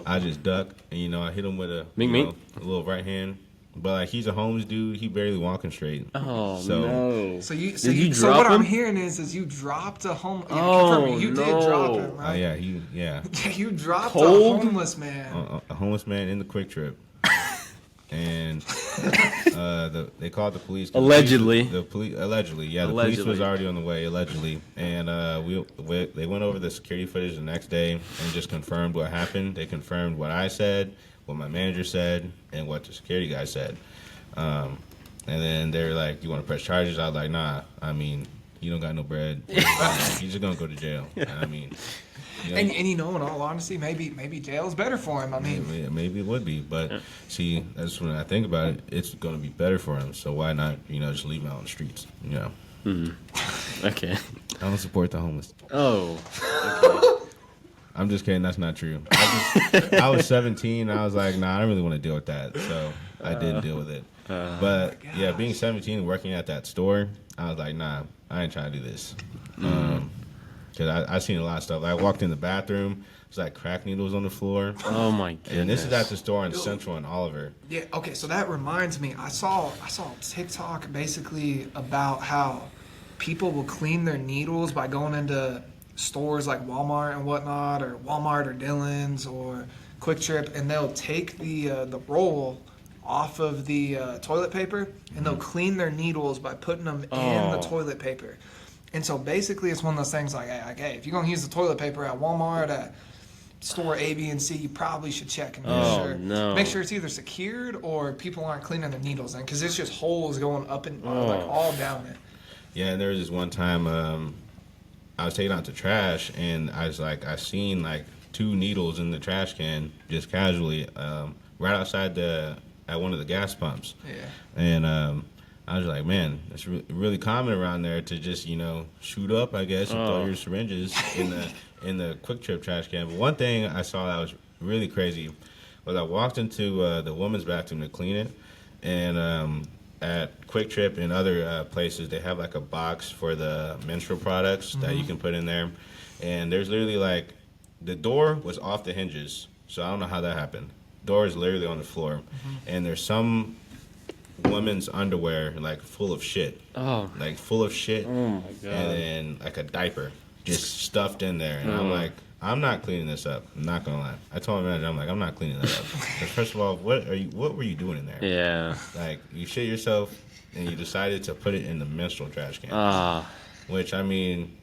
I just duck, and you know I hit him with a little right hand. But like he's a homeless dude, he barely walking straight. Oh so, no! So you Did so drop what him? I'm hearing is you dropped a you did no. drop him, right? yeah. You dropped Cold? a homeless man. A homeless man in the Quick Trip, and they called the police. Allegedly. The police allegedly, yeah. The police was already on the way, allegedly, and they went over the security footage the next day and just confirmed what happened. They confirmed what I said, what my manager said, and what the security guy said. And then they were like, "You want to press charges?" I was like, "Nah. I mean, you don't got no bread. You're just gonna go to jail." I mean. You know, And you know, in all honesty, maybe jail's better for him. I mean, maybe it would be, but see, that's when I think about it. It's going to be better for him. So why not, you know, just leave him out on the streets? You know. Okay. I don't support the homeless. Oh. I'm just kidding. That's not true. I was 17. And I was like, nah, I don't really want to deal with that. So I did deal with it. But yeah, being 17 and working at that store, I was like, nah, I ain't trying to do this. Because I seen a lot of stuff. I walked in the bathroom. There's like crack needles on the floor. Oh my goodness! And this is at the store in Central and Oliver. yeah. Okay, so that reminds me. I saw TikTok basically about how people will clean their needles by going into stores like Walmart and whatnot, or Walmart or Dillon's or Quick Trip, and they'll take the roll off of the toilet paper, and they'll clean their needles by putting them in the toilet paper. And so basically, it's one of those things like, hey, if you're gonna use the toilet paper at Walmart, at store A, B, and C, you probably should check and make sure it's either secured or people aren't cleaning their needles in, because it's just holes going up and like all down it. Yeah, and there was this one time I was taking out the trash, and I seen like 2 needles in the trash can just casually right outside at one of the gas pumps. Yeah. And I was like, man, it's really common around there to just, you know, shoot up, I guess, and throw your syringes in the Quick Trip trash can. But one thing I saw that was really crazy was I walked into the women's bathroom to clean it, and at Quick Trip and other places, they have like a box for the menstrual products that you can put in there. And there's literally like, the door was off the hinges, so I don't know how that happened. Door is literally on the floor, and there's some women's underwear like full of shit. Like full of shit. Oh my god. And then like a diaper just stuffed in there. And I'm like, I'm not cleaning this up. I'm not gonna lie. I told my manager, I'm like, I'm not cleaning that up. 'Cause first of all, what were you doing in there? Yeah. Like you shit yourself and you decided to put it in the menstrual trash can. Which I mean,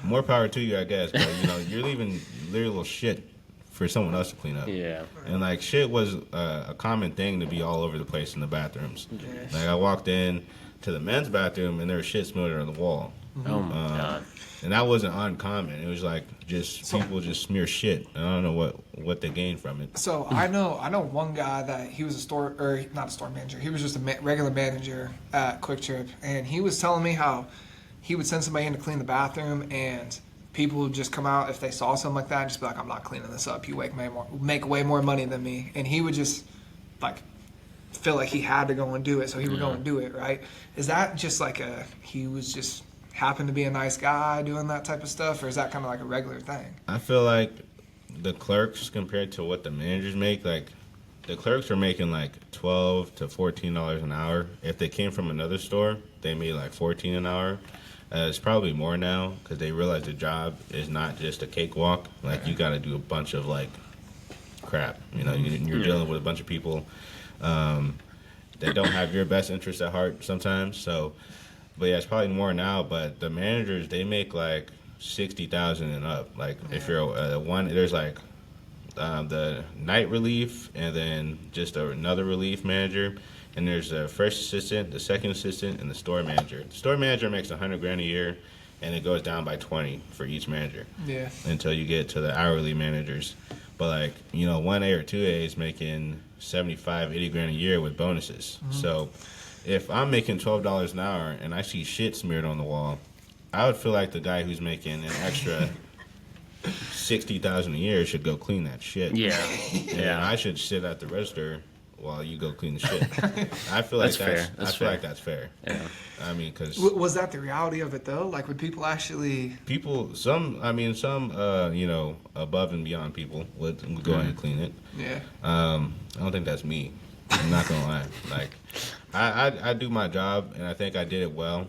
more power to you, I guess. But you know, you're leaving literal shit for someone else to clean up. Yeah. And like shit was a common thing to be all over the place in the bathrooms. Yes. Like I walked in, to the men's bathroom, and there was shit smeared on the wall. Oh my god. And that wasn't uncommon. It was like just people just smear shit. I don't know what they gained from it. So I know one guy that he was not a store manager. He was just a regular manager at Quick Trip, and he was telling me how he would send somebody in to clean the bathroom, and people would just come out if they saw something like that and just be like, "I'm not cleaning this up. You make way more money than me," and he would just like feel like he had to go and do it, so he would go and do it. Right? Is that just like he was just happened to be a nice guy doing that type of stuff, or is that kind of like a regular thing? I feel like the clerks compared to what the managers make, like the clerks are making like $12 to $14 an hour. If they came from another store, they made like $14 an hour. It's probably more now because they realize the job is not just a cakewalk. Like you got to do a bunch of like crap. You know, you're dealing with a bunch of people that don't have your best interest at heart sometimes. So. But yeah, it's probably more now. But the managers, they make like 60,000 and up. Like if you're there's like the night relief, and then just another relief manager, and there's the first assistant, the second assistant, and the store manager. The store manager makes $100,000 a year, and it goes down by 20 for each manager. Yeah. Until you get to the hourly managers. But like 1A or 2A is making 75, 80 grand a year with bonuses. Mm-hmm. So. If I'm making $12 an hour and I see shit smeared on the wall, I would feel like the guy who's making an extra $60,000 a year should go clean that shit. Yeah, and I should sit at the register while you go clean the shit. I feel like that's fair. Like that's fair. Yeah. I mean, because was that the reality of it though? Like, would people actually? Some above and beyond people would go ahead and clean it. Yeah. I don't think that's me. I'm not gonna lie. Like, I do my job, and I think I did it well.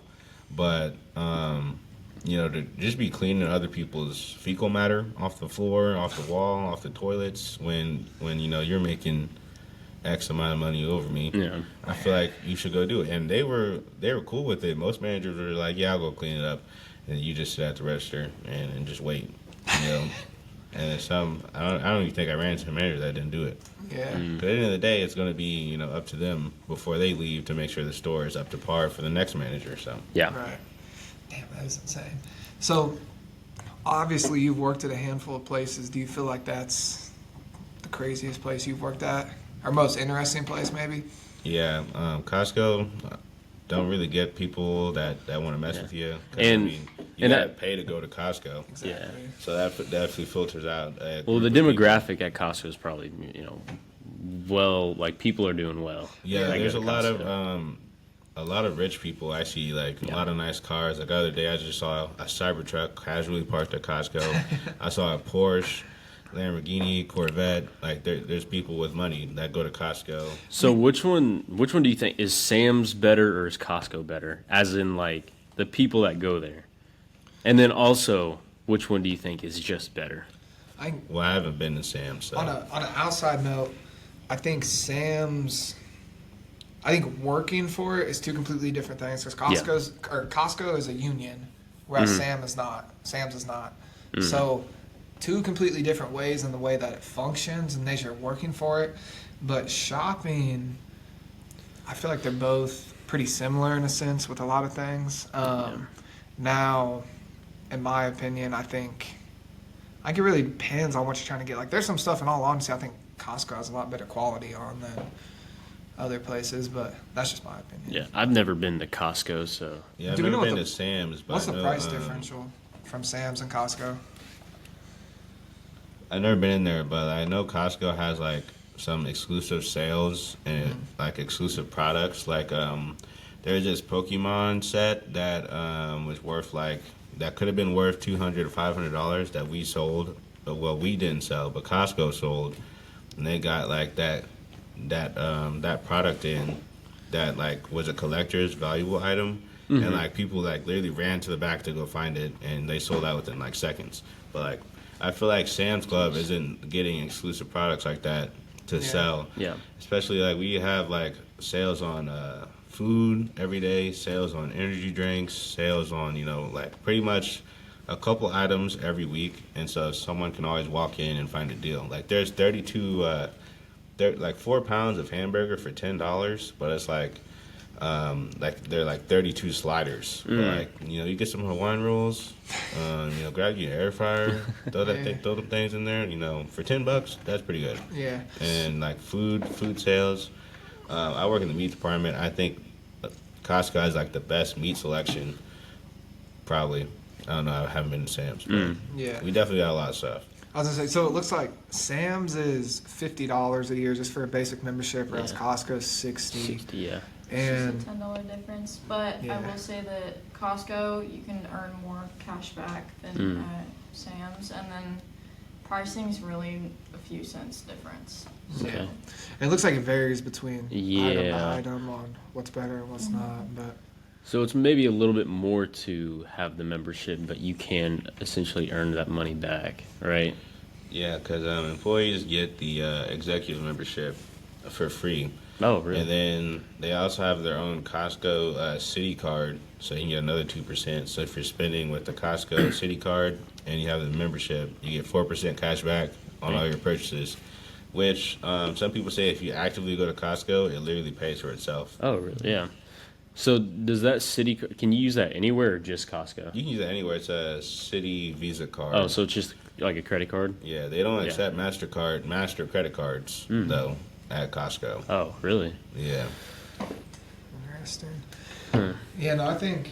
But to just be cleaning other people's fecal matter off the floor, off the wall, off the toilets, when you're making X amount of money over me, I feel like you should go do it. And they were cool with it. Most managers were like, "Yeah, I'll go clean it up," and you just sit at the register and just wait. And I don't even think I ran into a manager that didn't do it. Yeah. But at the end of the day, it's going to be up to them before they leave to make sure the store is up to par for the next manager. So yeah. Right. Damn, that is insane. So obviously you've worked at a handful of places. Do you feel like that's the craziest place you've worked at, or most interesting place maybe? Yeah, Costco. Don't really get people that want to mess with you. And you gotta pay to go to Costco. Exactly. Yeah. So that definitely filters out. Well, the demographic at Costco is probably like people are doing well. Yeah, there's a lot of rich people. I see a lot of nice cars. Like the other day, I just saw a Cybertruck casually parked at Costco. I saw a Porsche, Lamborghini, Corvette. Like there's people with money that go to Costco. So which one do you think is Sam's better or is Costco better? As in like the people that go there, and then also which one do you think is just better? I haven't been to Sam's. So. On an outside note, I think Sam's. I think working for it is two completely different things. Because Costco is a union, whereas Sam's is not. Mm-hmm. So. Two completely different ways in the way that it functions and as you're working for it. But shopping, I feel like they're both pretty similar in a sense with a lot of things. Now, in my opinion, I think it really depends on what you're trying to get. Like, there's some stuff, in all honesty, I think Costco has a lot better quality on than other places, but that's just my opinion. Yeah, I've never been to Costco, so... Yeah, I've never been to Sam's. But what's the price differential from Sam's and Costco? I've never been in there, but I know Costco has some exclusive sales and exclusive products. There's this Pokemon set that was worth that could have been worth $200 or $500 that we sold. Well, we didn't sell, but Costco sold, and they got that product in that was a collector's valuable item, and people literally ran to the back to go find it, and they sold out within seconds. But I feel like Sam's Club isn't getting exclusive products like that to sell. Yeah. Especially we have sales on food every day, sales on energy drinks, sales on pretty much a couple items every week, and so someone can always walk in and find a deal. There's 32, 4 pounds of hamburger for $10, but it's Like they're like 32 sliders. But like you get some Hawaiian rolls. Grab your air fryer, throw them things in there. For $10, that's pretty good. Yeah. And like food sales. I work in the meat department. I think Costco has like the best meat selection. Probably. I don't know. I haven't been to Sam's. But Yeah. we definitely got a lot of stuff. I was gonna say, so it looks like Sam's is $50 a year just for a basic membership, whereas Costco's $60. Yeah. And It's a $10 difference, but I will say that Costco, you can earn more cash back than at Sam's, and then pricing's really a few cents difference. Okay. it looks like it varies between item Yeah. by item on what's better and what's not. But So it's maybe a little bit more to have the membership, but you can essentially earn that money back, right? Yeah, because employees get the executive membership for free. Oh, really? And then they also have their own Costco City card, so you can get another 2%. So if you're spending with the Costco City card and you have the membership, you get 4% cash back on all your purchases, which some people say if you actively go to Costco, it literally pays for itself. Oh, really? Yeah. So does that can you use that anywhere or just Costco? You can use it anywhere. It's a City Visa card. Oh, so it's just like a credit card? Yeah, they don't accept Master credit cards, though, at Costco. Oh, really? Yeah. interesting. Yeah, no, I think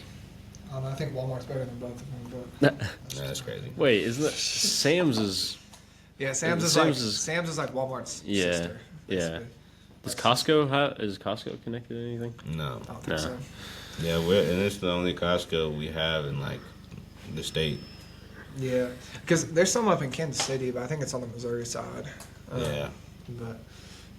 Walmart's better than both of them. But That's crazy. Wait, isn't that Sam's is? yeah, Sam's is like Walmart's Yeah, sister. yeah. Basically. Is Costco connected to anything? No. I don't think No. so. Yeah, and it's the only Costco we have in like the state. Yeah, because there's some up in Kansas City, but I think it's on the Missouri side. Yeah. But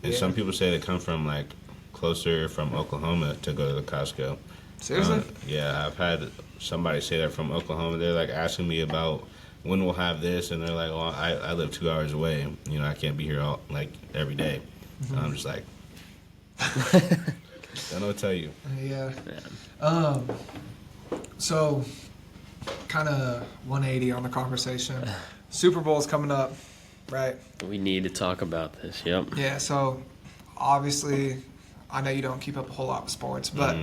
And some people say they come from like closer from Oklahoma to go to the Costco. seriously, Yeah, I've had somebody say that from Oklahoma. They're like asking me about when we'll have this, and they're like, "Well, I live 2 hours away. I can't be here every day." And I'm just like, don't know what to tell you. yeah. So kind of 180 on the conversation. Super Bowl's coming up, right? We need to talk about this. Yep. Yeah. So obviously, I know you don't keep up a whole lot with sports, but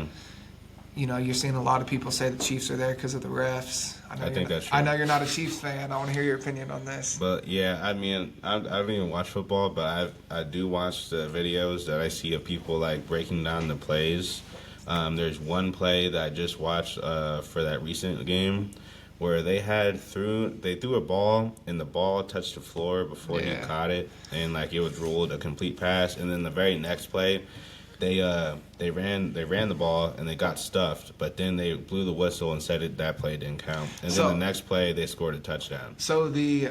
you're seeing a lot of people say the Chiefs are there because of the refs. I think that's true. I know you're not a Chiefs fan. I want to hear your opinion on this. But yeah, I mean, I don't even watch football, but I do watch the videos that I see of people like breaking down the plays. There's one play that I just watched for that recent game where they threw a ball and the ball touched the floor before he caught it, and like it was ruled a complete pass. And then the very next play, they ran the ball and they got stuffed, but then they blew the whistle and said that play didn't count. And then the next play they scored a touchdown. So the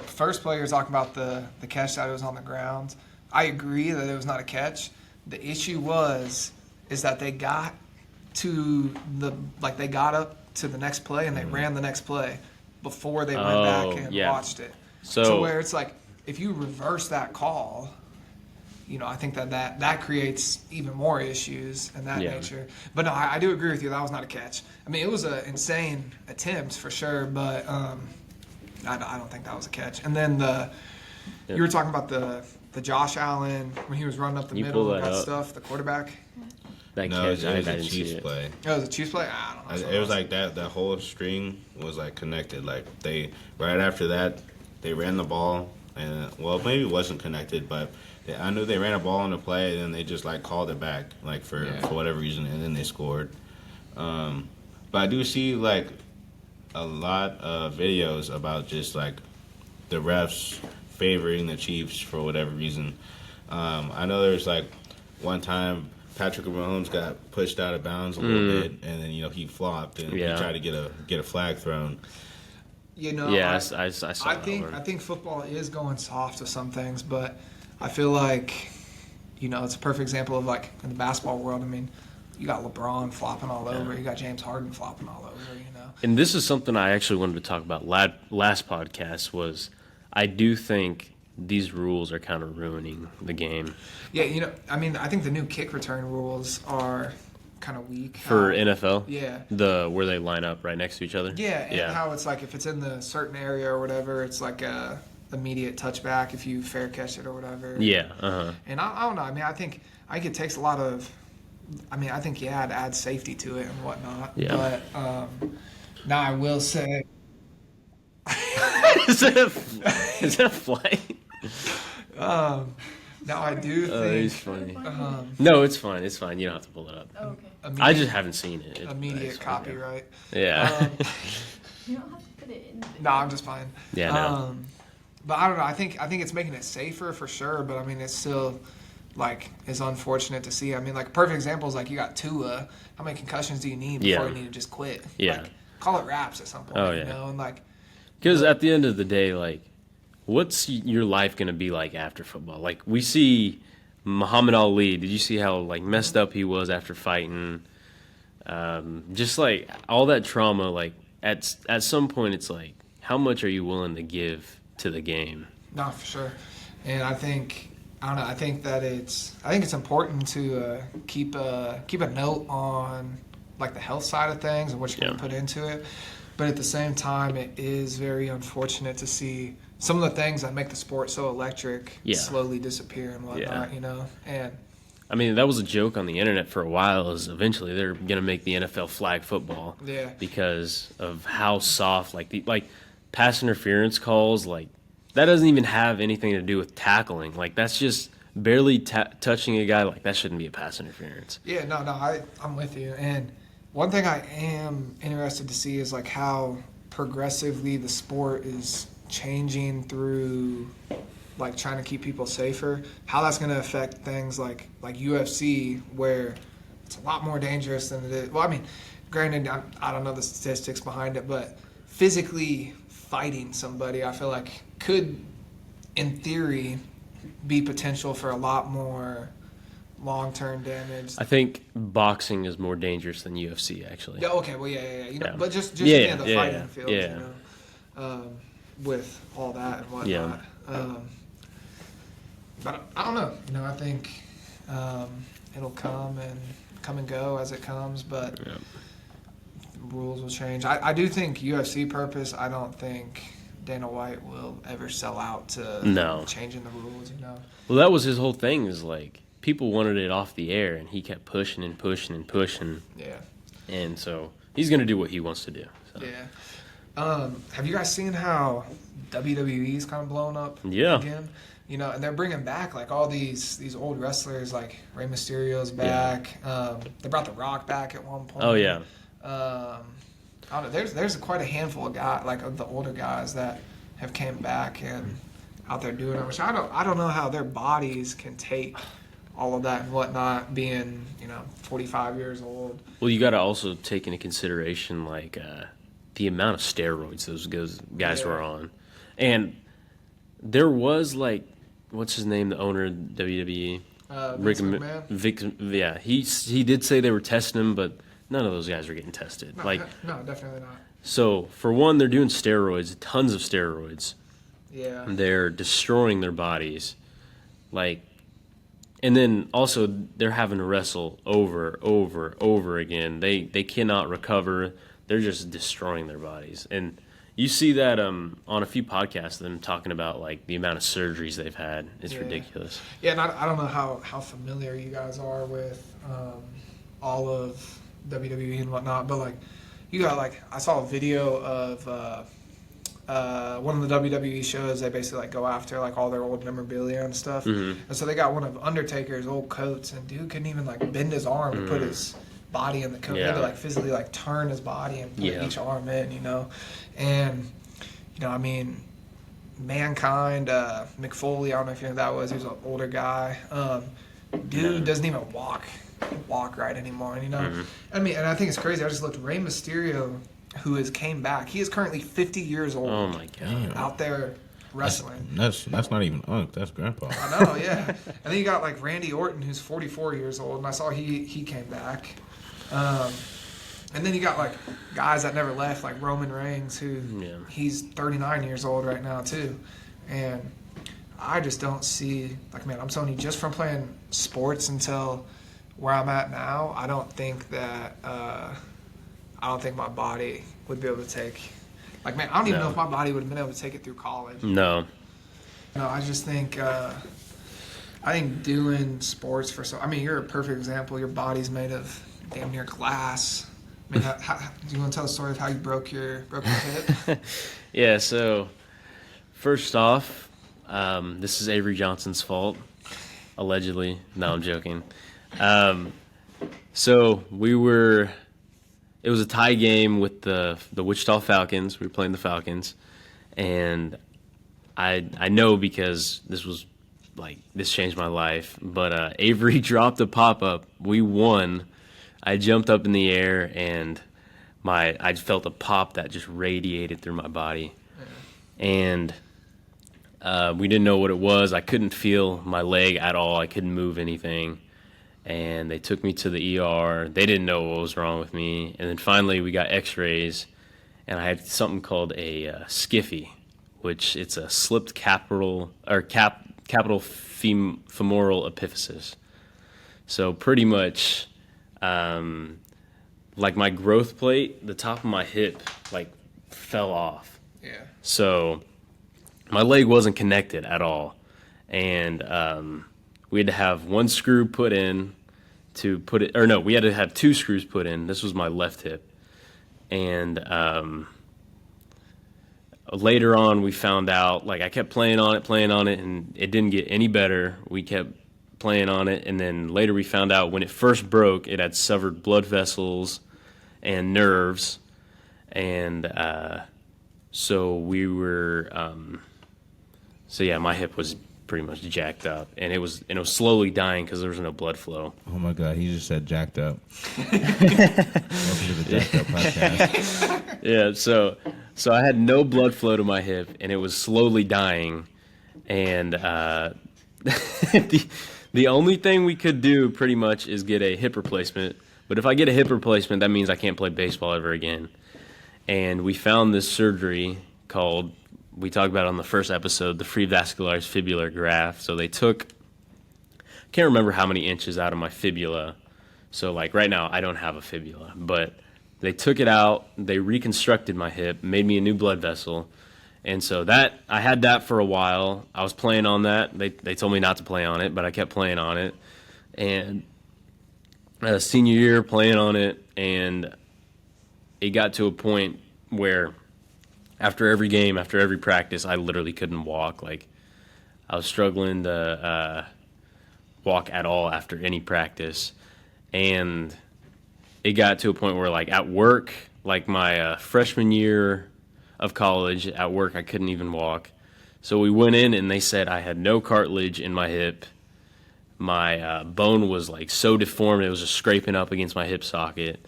first player is talking about the catch that was on the ground. I agree that it was not a catch. The issue is that they got they got up to the next play and they ran the next play before they went back and watched it. So where it's like if you reverse that call, I think that creates even more issues in that nature. But no, I do agree with you. That was not a catch. I mean, it was an insane attempt for sure, but I don't think that was a catch. And then you were talking about the Josh Allen when he was running up the middle and got stuff, the quarterback. That No, catch, it was I a didn't see Chiefs it. play. Oh, it was a Chiefs play? I don't know. It was like that whole string was like connected. Like right after that, they ran the ball, and maybe it wasn't connected, but I knew they ran a ball on the play, and then they just like called it back, like for whatever reason, and then they scored. But I do see like a lot of videos about just like the refs favoring the Chiefs for whatever reason. I know there's like one time Patrick Mahomes got pushed out of bounds a little bit, and then he flopped and he tried to get a flag thrown. I saw I that. think football is going soft with some things, but I feel like it's a perfect example of like in the basketball world. I mean, you got LeBron flopping all over, you got James Harden flopping all over. And this is something I actually wanted to talk about last podcast was I do think these rules are kind of ruining the game. Yeah, I mean, I think the new kick return rules are kind of weak. For NFL? Yeah. Where they line up right next to each other? Yeah, and how it's like if it's in the certain area or whatever, it's like immediate touchback if you fair catch it or whatever. Yeah. And I don't know. I mean, I think it takes a lot of. I mean, I think it adds safety to it and whatnot. Yeah. But now I will say. Is that a flight? Now I do think. He's funny. No, it's fine. It's fine. You don't have to pull it up. Oh, okay. I just haven't seen it. Immediate it's fine, copyright. Yeah. You don't have to put it in. No, I'm just fine. Yeah, no. But I don't know. I think it's making it safer for sure. But I mean, it's still like it's unfortunate to see. I mean, like perfect example is like you got Tua. How many concussions do you need before you need to just quit? Yeah. Like, call it wraps at some point. Oh, yeah. You know, and like. Because at the end of the day, like, what's your life going to be like after football? Like, we see Muhammad Ali. Did you see how, like, messed up he was after fighting? Just, like, all that trauma, like, at some point, it's like, how much are you willing to give to the game? No, for sure. And I don't know. I think it's important to keep a note on, like, the health side of things and what you're going to put into it. But at the same time, it is very unfortunate to see some of the things that make the sport so electric slowly disappear and whatnot, you know? And I mean, that was a joke on the internet for a while, is eventually they're going to make the NFL flag football. Yeah. Because of how soft, like pass interference calls, like, that doesn't even have anything to do with tackling. Like, that's just barely touching a guy. Like, that shouldn't be a pass interference. Yeah, no, I'm with you. And one thing I am interested to see is like how progressively the sport is changing through like trying to keep people safer. How that's going to affect things like UFC, where it's a lot more dangerous than it is. Well, I mean, granted, I don't know the statistics behind it, but physically fighting somebody, I feel like could, in theory, be potential for a lot more long-term damage. I think boxing is more dangerous than UFC, actually. Yeah, okay, well, yeah. You know, Yeah. but just Yeah, the yeah, fighting yeah. field, Yeah. you know, with all that and whatnot. But I don't know. You know, I think it'll come and go as it comes, but rules will change. I do think UFC purpose, I don't think Dana White will ever sell out to changing the rules, you know. Well, that was his whole thing, is like, people wanted it off the air, and he kept pushing and pushing and pushing. Yeah. And so he's going to do what he wants to do. So. Yeah. Have you guys seen how WWE's kind of blown up again? You know, and they're bringing back like all these old wrestlers, like Rey Mysterio's back. They brought The Rock back at one point. Oh yeah. I don't know. There's quite a handful of guys, like of the older guys, that have came back and out there doing it. Which I don't know how their bodies can take all of that and whatnot, being 45 years old. Well, you got to also take into consideration like the amount of steroids those guys were on, and there was like, what's his name, the owner of WWE, Vince McMahon? He did say they were testing him, but none of those guys are getting tested. No, definitely not. So for one, they're doing steroids, tons of steroids. Yeah. They're destroying their bodies, like. And then also they're having to wrestle over again. They cannot recover. They're just destroying their bodies. And you see that on a few podcasts, them talking about like the amount of surgeries they've had. It's ridiculous. Yeah, and I don't know how familiar you guys are with all of WWE and whatnot, but like you got like, I saw a video of one of the WWE shows. They basically like go after like all their old memorabilia and stuff. Mm-hmm. And so they got one of Undertaker's old coats, and dude couldn't even like bend his arm to put his body in the coat. He had to like physically like turn his body and put each arm in, And I mean, Mankind, McFoley, I don't know if you know who that was. He was an older guy. Dude doesn't even walk right anymore. I mean, and I think it's crazy. I just looked. Rey Mysterio, who came back. He is currently 50 years old. Oh my god! Out there wrestling. That's not even Unc. That's Grandpa. I know, yeah. And then you got like Randy Orton, who's 44 years old, and I saw he came back. And then you got like guys that never left, like Roman Reigns, who he's 39 years old right now too. And I just don't see, like, man, I'm telling you, just from playing sports until where I'm at now, I don't think that. I don't think my body would be able to take. Like, man, I don't even know if my body would have been able to take it through college. No. No, I just think doing sports for I mean, you're a perfect example. Your body's made of damn near glass. I mean, do you want to tell the story of how you broke your hip? Yeah. So first off, this is Avery Johnson's fault, allegedly. No, I'm joking. So it was a tie game with the Wichita Falcons. We were playing the Falcons, and I know because this changed my life. But Avery dropped a pop up. We won. I jumped up in the air and I felt a pop that just radiated through my body, and we didn't know what it was. I couldn't feel my leg at all. I couldn't move anything. And they took me to the ER. They didn't know what was wrong with me. And then finally we got x-rays, and I had something called a skiffy, which it's a slipped capital femoral epiphysis. So pretty much like my growth plate, the top of my hip fell off. Yeah. So my leg wasn't connected at all. And we had to have one screw put in we had to have two screws put in. This was my left hip. And later on we found out, I kept playing on it, and it didn't get any better. We kept playing on it, and then later we found out when it first broke, it had severed blood vessels and nerves. And so we were, my hip was pretty much jacked up, and it was slowly dying because there was no blood flow. Oh my God, he just said jacked up. Welcome to the Jacked Up podcast. Yeah, so I had no blood flow to my hip, and it was slowly dying, and the only thing we could do pretty much is get a hip replacement. But if I get a hip replacement, that means I can't play baseball ever again. And we found this surgery called, we talked about it on the first episode, the free vascularized fibular graft. So they took, I can't remember how many inches out of my fibula. So right now I don't have a fibula, but they took it out, they reconstructed my hip, made me a new blood vessel. And so I had that for a while. I was playing on that. They told me not to play on it, but I kept playing on it. And senior year playing on it, and it got to a point where after every game, after every practice, I literally couldn't walk. I was struggling to walk at all after any practice. And it got to a point where, at work, my freshman year of college, at work, I couldn't even walk. So we went in, and they said I had no cartilage in my hip. My bone was, so deformed, it was just scraping up against my hip socket.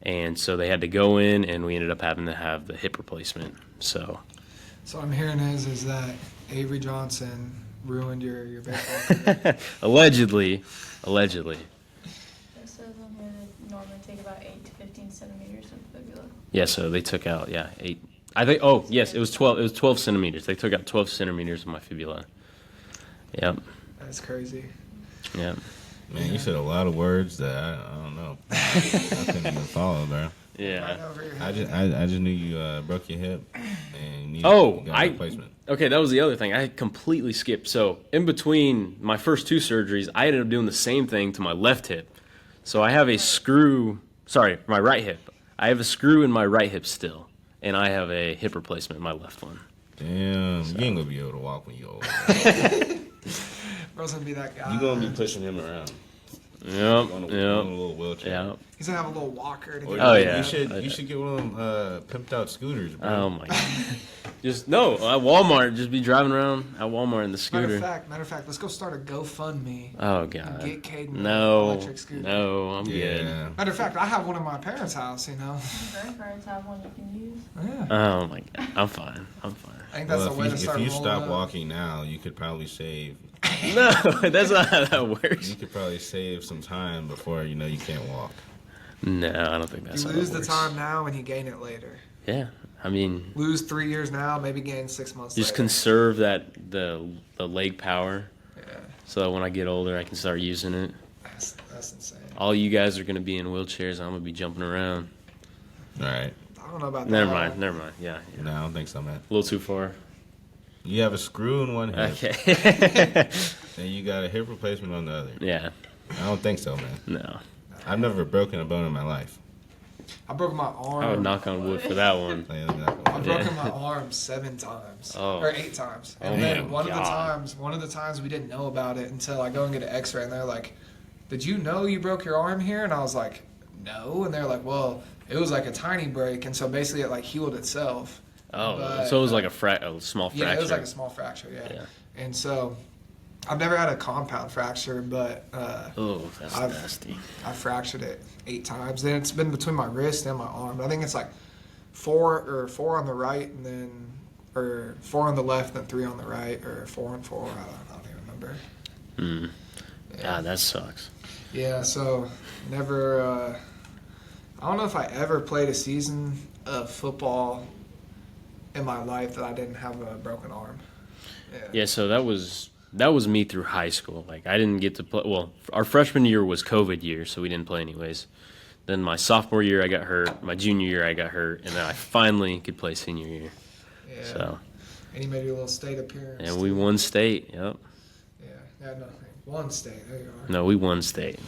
And so they had to go in, and we ended up having to have the hip replacement. So what I'm hearing is that Avery Johnson ruined your baseball career. Allegedly. It says on here they normally take about 8 to 15 centimeters of fibula. Yeah, so they took out 8. I think yes, it was 12. It was 12 centimeters. They took out 12 centimeters of my fibula. Yep. That's crazy. Yeah. Man, you said a lot of words that I don't know. I couldn't even follow, bro. Yeah. Right over your I head. just knew you broke your hip and you got a replacement. Okay, that was the other thing. I had completely skipped. So in between my first two surgeries, I ended up doing the same thing to my left hip. So I have a screw. Sorry, my right hip. I have a screw in my right hip still, and I have a hip replacement in my left one. Damn, you ain't gonna be able to walk when you're old. Bro's gonna be that guy. You gonna be pushing him around. Yep. On a little wheelchair. Yeah. He's gonna have a little walker to get Oh, yeah. You should get one of them pimped out scooters, bro. Oh my god. Just no, at Walmart, just be driving around at Walmart in the scooter. Matter of fact, let's go start a GoFundMe. Oh god. Get Caden an No. electric scooter. No, I'm Yeah. good. Matter of fact, I have one in my parents' house. Grandparents have one you can use. Yeah. Oh my god. I'm fine. I think that's the way to if start you rolling stop up. walking now, you could probably save. No, that's not how that works. You could probably save some time before you can't walk. No, I don't think that's You how lose that the works. time now and you gain it later. Yeah. I mean, Lose 3 years now, maybe gain 6 months just later. conserve the leg power Yeah, so that when I get older I can start using it. that's insane. All you guys are going to be in wheelchairs. I'm going to be jumping around. All right. I don't know about that. Never mind. Yeah. No, I don't think so, man. A little too far. You have a screw in one hip, Okay. and you got a hip replacement on the other. Yeah. I don't think so, man. No. I've never broken a bone in my life. I broke my arm. I would knock on wood for that one. I've broken my arm 7 times or 8 times, and Oh then my one God. of the times we didn't know about it until I go and get an X-ray, and they're like, "Did you know you broke your arm here?" And I was like, "No," and they're like, "Well, it was like a tiny break, and so basically it like healed itself." Oh, But, so it was like a small fracture. Yeah, it was like a small fracture. Yeah, and so I've never had a compound fracture, but Oh, that's nasty. I fractured it 8 times. Then it's been between my wrist and my arm. I think it's like 4 on the right, and then or 4 on the left, and 3 on the right, or 4 and 4. I don't even remember. Yeah. God, that sucks. Yeah, so never. I don't know if I ever played a season of football in my life that I didn't have a broken arm. Yeah, so that was me through high school. Like I didn't get to play. Well, our freshman year was COVID year, so we didn't play anyways. Then my sophomore year I got hurt. My junior year I got hurt, and then I finally could play senior year. Yeah. So. And you made your little state appearance. And we won state. Yep. Yeah, no, one state. There you are. No, we won state.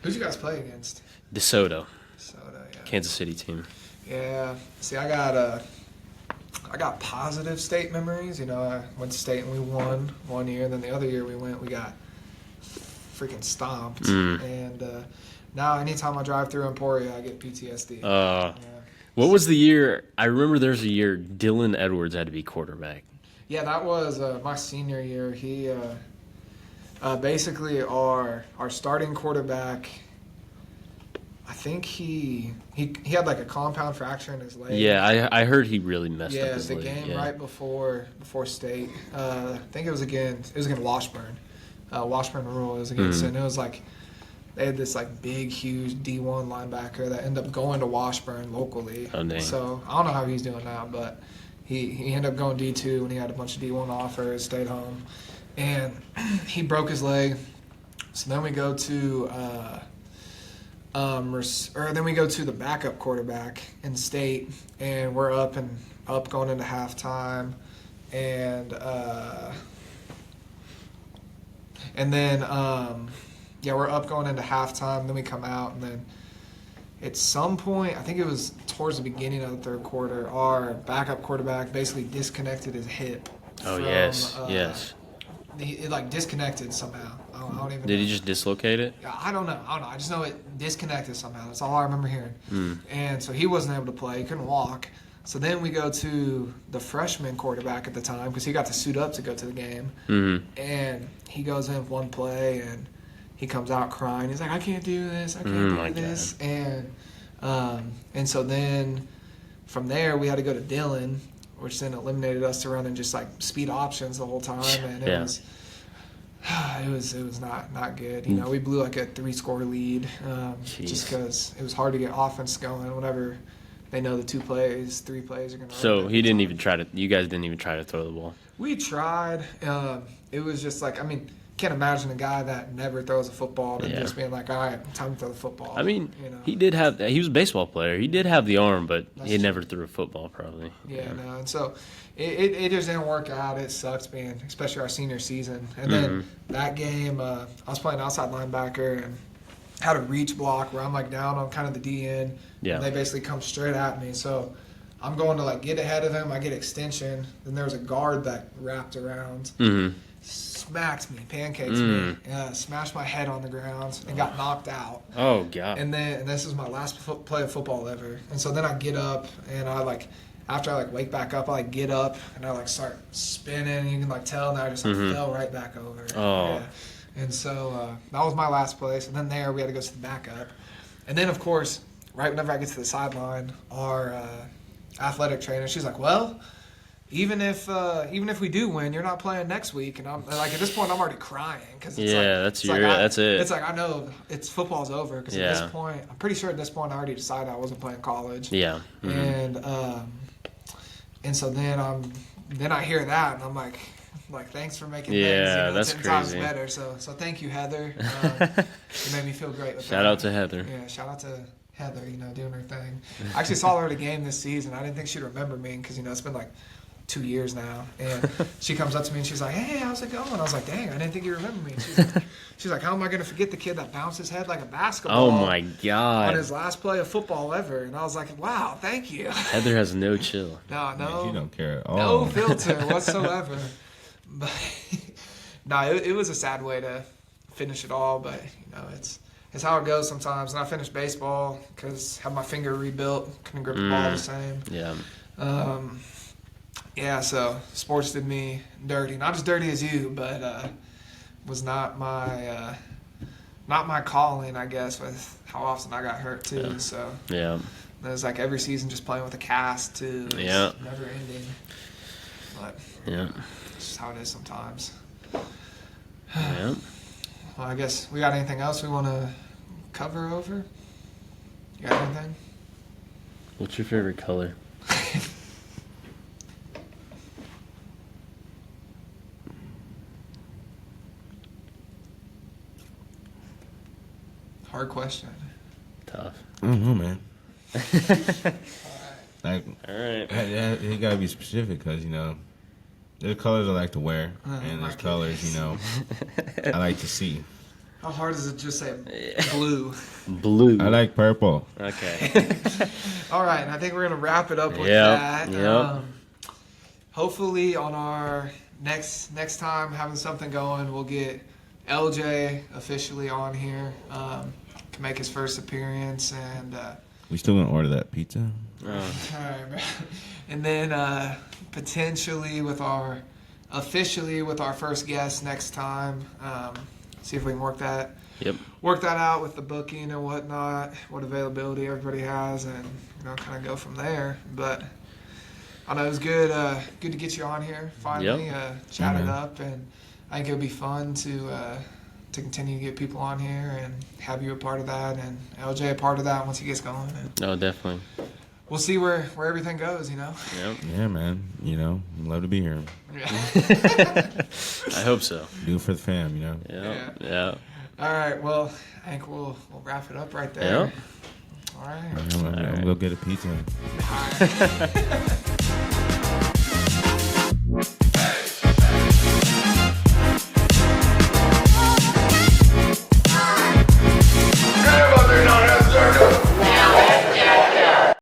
Who'd you guys play against? DeSoto, Soda, yeah. Kansas City team. Yeah. See, I got positive state memories. You know, I went to state and we won one year, and then the other year we got freaking stomped. And now anytime I drive through Emporia, I get PTSD. Yeah. What was the year? I remember there's a year Dylan Edwards had to be quarterback. Yeah, that was my senior year. He basically our starting quarterback. I think he had like a compound fracture in his leg. Yeah, I heard he really messed up his the leg. game Yeah. right before state. I think it was against Washburn. Washburn Rural was against, and it was like they had this like big, huge D1 linebacker that ended up going to Washburn locally. Oh, dang. So I don't know how he's doing now, but he ended up going D2 and he had a bunch of D1 offers, stayed home, and he broke his leg. So then we go to the backup quarterback in state, and we're up going into halftime, and then we're up going into halftime. Then we come out, and then at some point, I think it was towards the beginning of the third quarter, our backup quarterback basically disconnected his hip. Oh, from, yes. It like disconnected somehow. I don't even. Did know. he just dislocate it? I don't know. I just know it disconnected somehow. That's all I remember hearing. And so he wasn't able to play. He couldn't walk. So then we go to the freshman quarterback at the time because he got to suit up to go to the game. And he goes in one play and he comes out crying. He's like, I can't do this. I can't do this. And so then from there we had to go to Dillon, which then eliminated us to run in just like speed options the whole time. And it was not good. You know, we blew like a 3-score lead just because it was hard to get offense going whenever they know the 3 plays are going to. So you guys didn't even try to throw the ball. We tried. It was just like, can't imagine a guy that never throws a football and just being like, all right, time to throw the football. He was a baseball player. He did have the arm, but he never threw a football probably. Yeah, no. And so it just didn't work out. It sucks being, especially our senior season. And then that game, I was playing outside linebacker and had a reach block where I'm like down on kind of the D end. Yeah. And they basically come straight at me. So I'm going to like get ahead of him. I get extension. Then there was a guard that wrapped around. Smacked me, pancakes me, smashed my head on the ground, and got knocked out. Oh, God. And this is my last play of football ever. And so then I get up, and after I wake back up, I get up, and I start spinning, and you can tell, and I just fell right back over. Oh. Yeah. And so that was my last place. And then we had to go to the backup. And then, of course, right whenever I get to the sideline, our athletic trainer, she's like, well, even if we do win, you're not playing next week. And I'm like, at this point, I'm already crying because that's it. It's like I know football's over because at this point, I'm pretty sure at this point I already decided I wasn't playing college. Yeah. And so then I hear that and I'm like thanks for making things that's 10 times crazy. better. So thank you, Heather. It made me feel great. Shout out to Heather. Yeah, shout out to Heather. Doing her thing. I actually saw her at a game this season. I didn't think she'd remember me because it's been 2 years now. And she comes up to me and she's like, "Hey, how's it going?" I was like, "Dang, I didn't think you remember me." She's like, "How am I going to forget the kid that bounced his head like a basketball Oh my on God. his last play of football ever?" And I was like, "Wow, thank you." Heather has no chill. No, You don't care at all. no filter whatsoever. But no, it was a sad way to finish it all, but it's how it goes sometimes. And I finished baseball because had my finger rebuilt, couldn't grip the ball the same. Yeah. Yeah, so sports did me dirty. Not as dirty as you, but was not my calling, I guess, with how often I got hurt too. Yeah. So Yeah. it was like every season just playing with a cast too. It was Yeah. never ending. But Yeah. it's just how it is sometimes. Yeah. Well, I guess we got anything else we want to cover over? You got anything? What's your favorite color? Hard question. Tough. I don't know, man. Like, All right. you gotta be specific because there's colors I like to wear, Oh, and my there's colors I like to see. How hard is it to just say blue? Blue. I like purple. Okay. All right, and I think we're going to wrap it up with Yep, that. yep. Hopefully on our next time having something going, we'll get LJ officially on here. Can make his first appearance. And We still gonna order that pizza? Oh. all right, man. And then potentially officially with our first guest next time. See if we can work that out with the booking and whatnot, what availability everybody has, and kind of go from there. But I know it was good to get you on here finally, chat it up, and I think it'll be fun to continue to get people on here and have you a part of that, and LJ a part of that once he gets going. And No, definitely. we'll see where everything goes, Yep. Yeah, man. I'd love to be here. I hope so. Do it for the fam, Yeah. Yeah. All right, well, I think we'll wrap it up right there. Yeah. All right. I'm gonna go get a pizza. All right.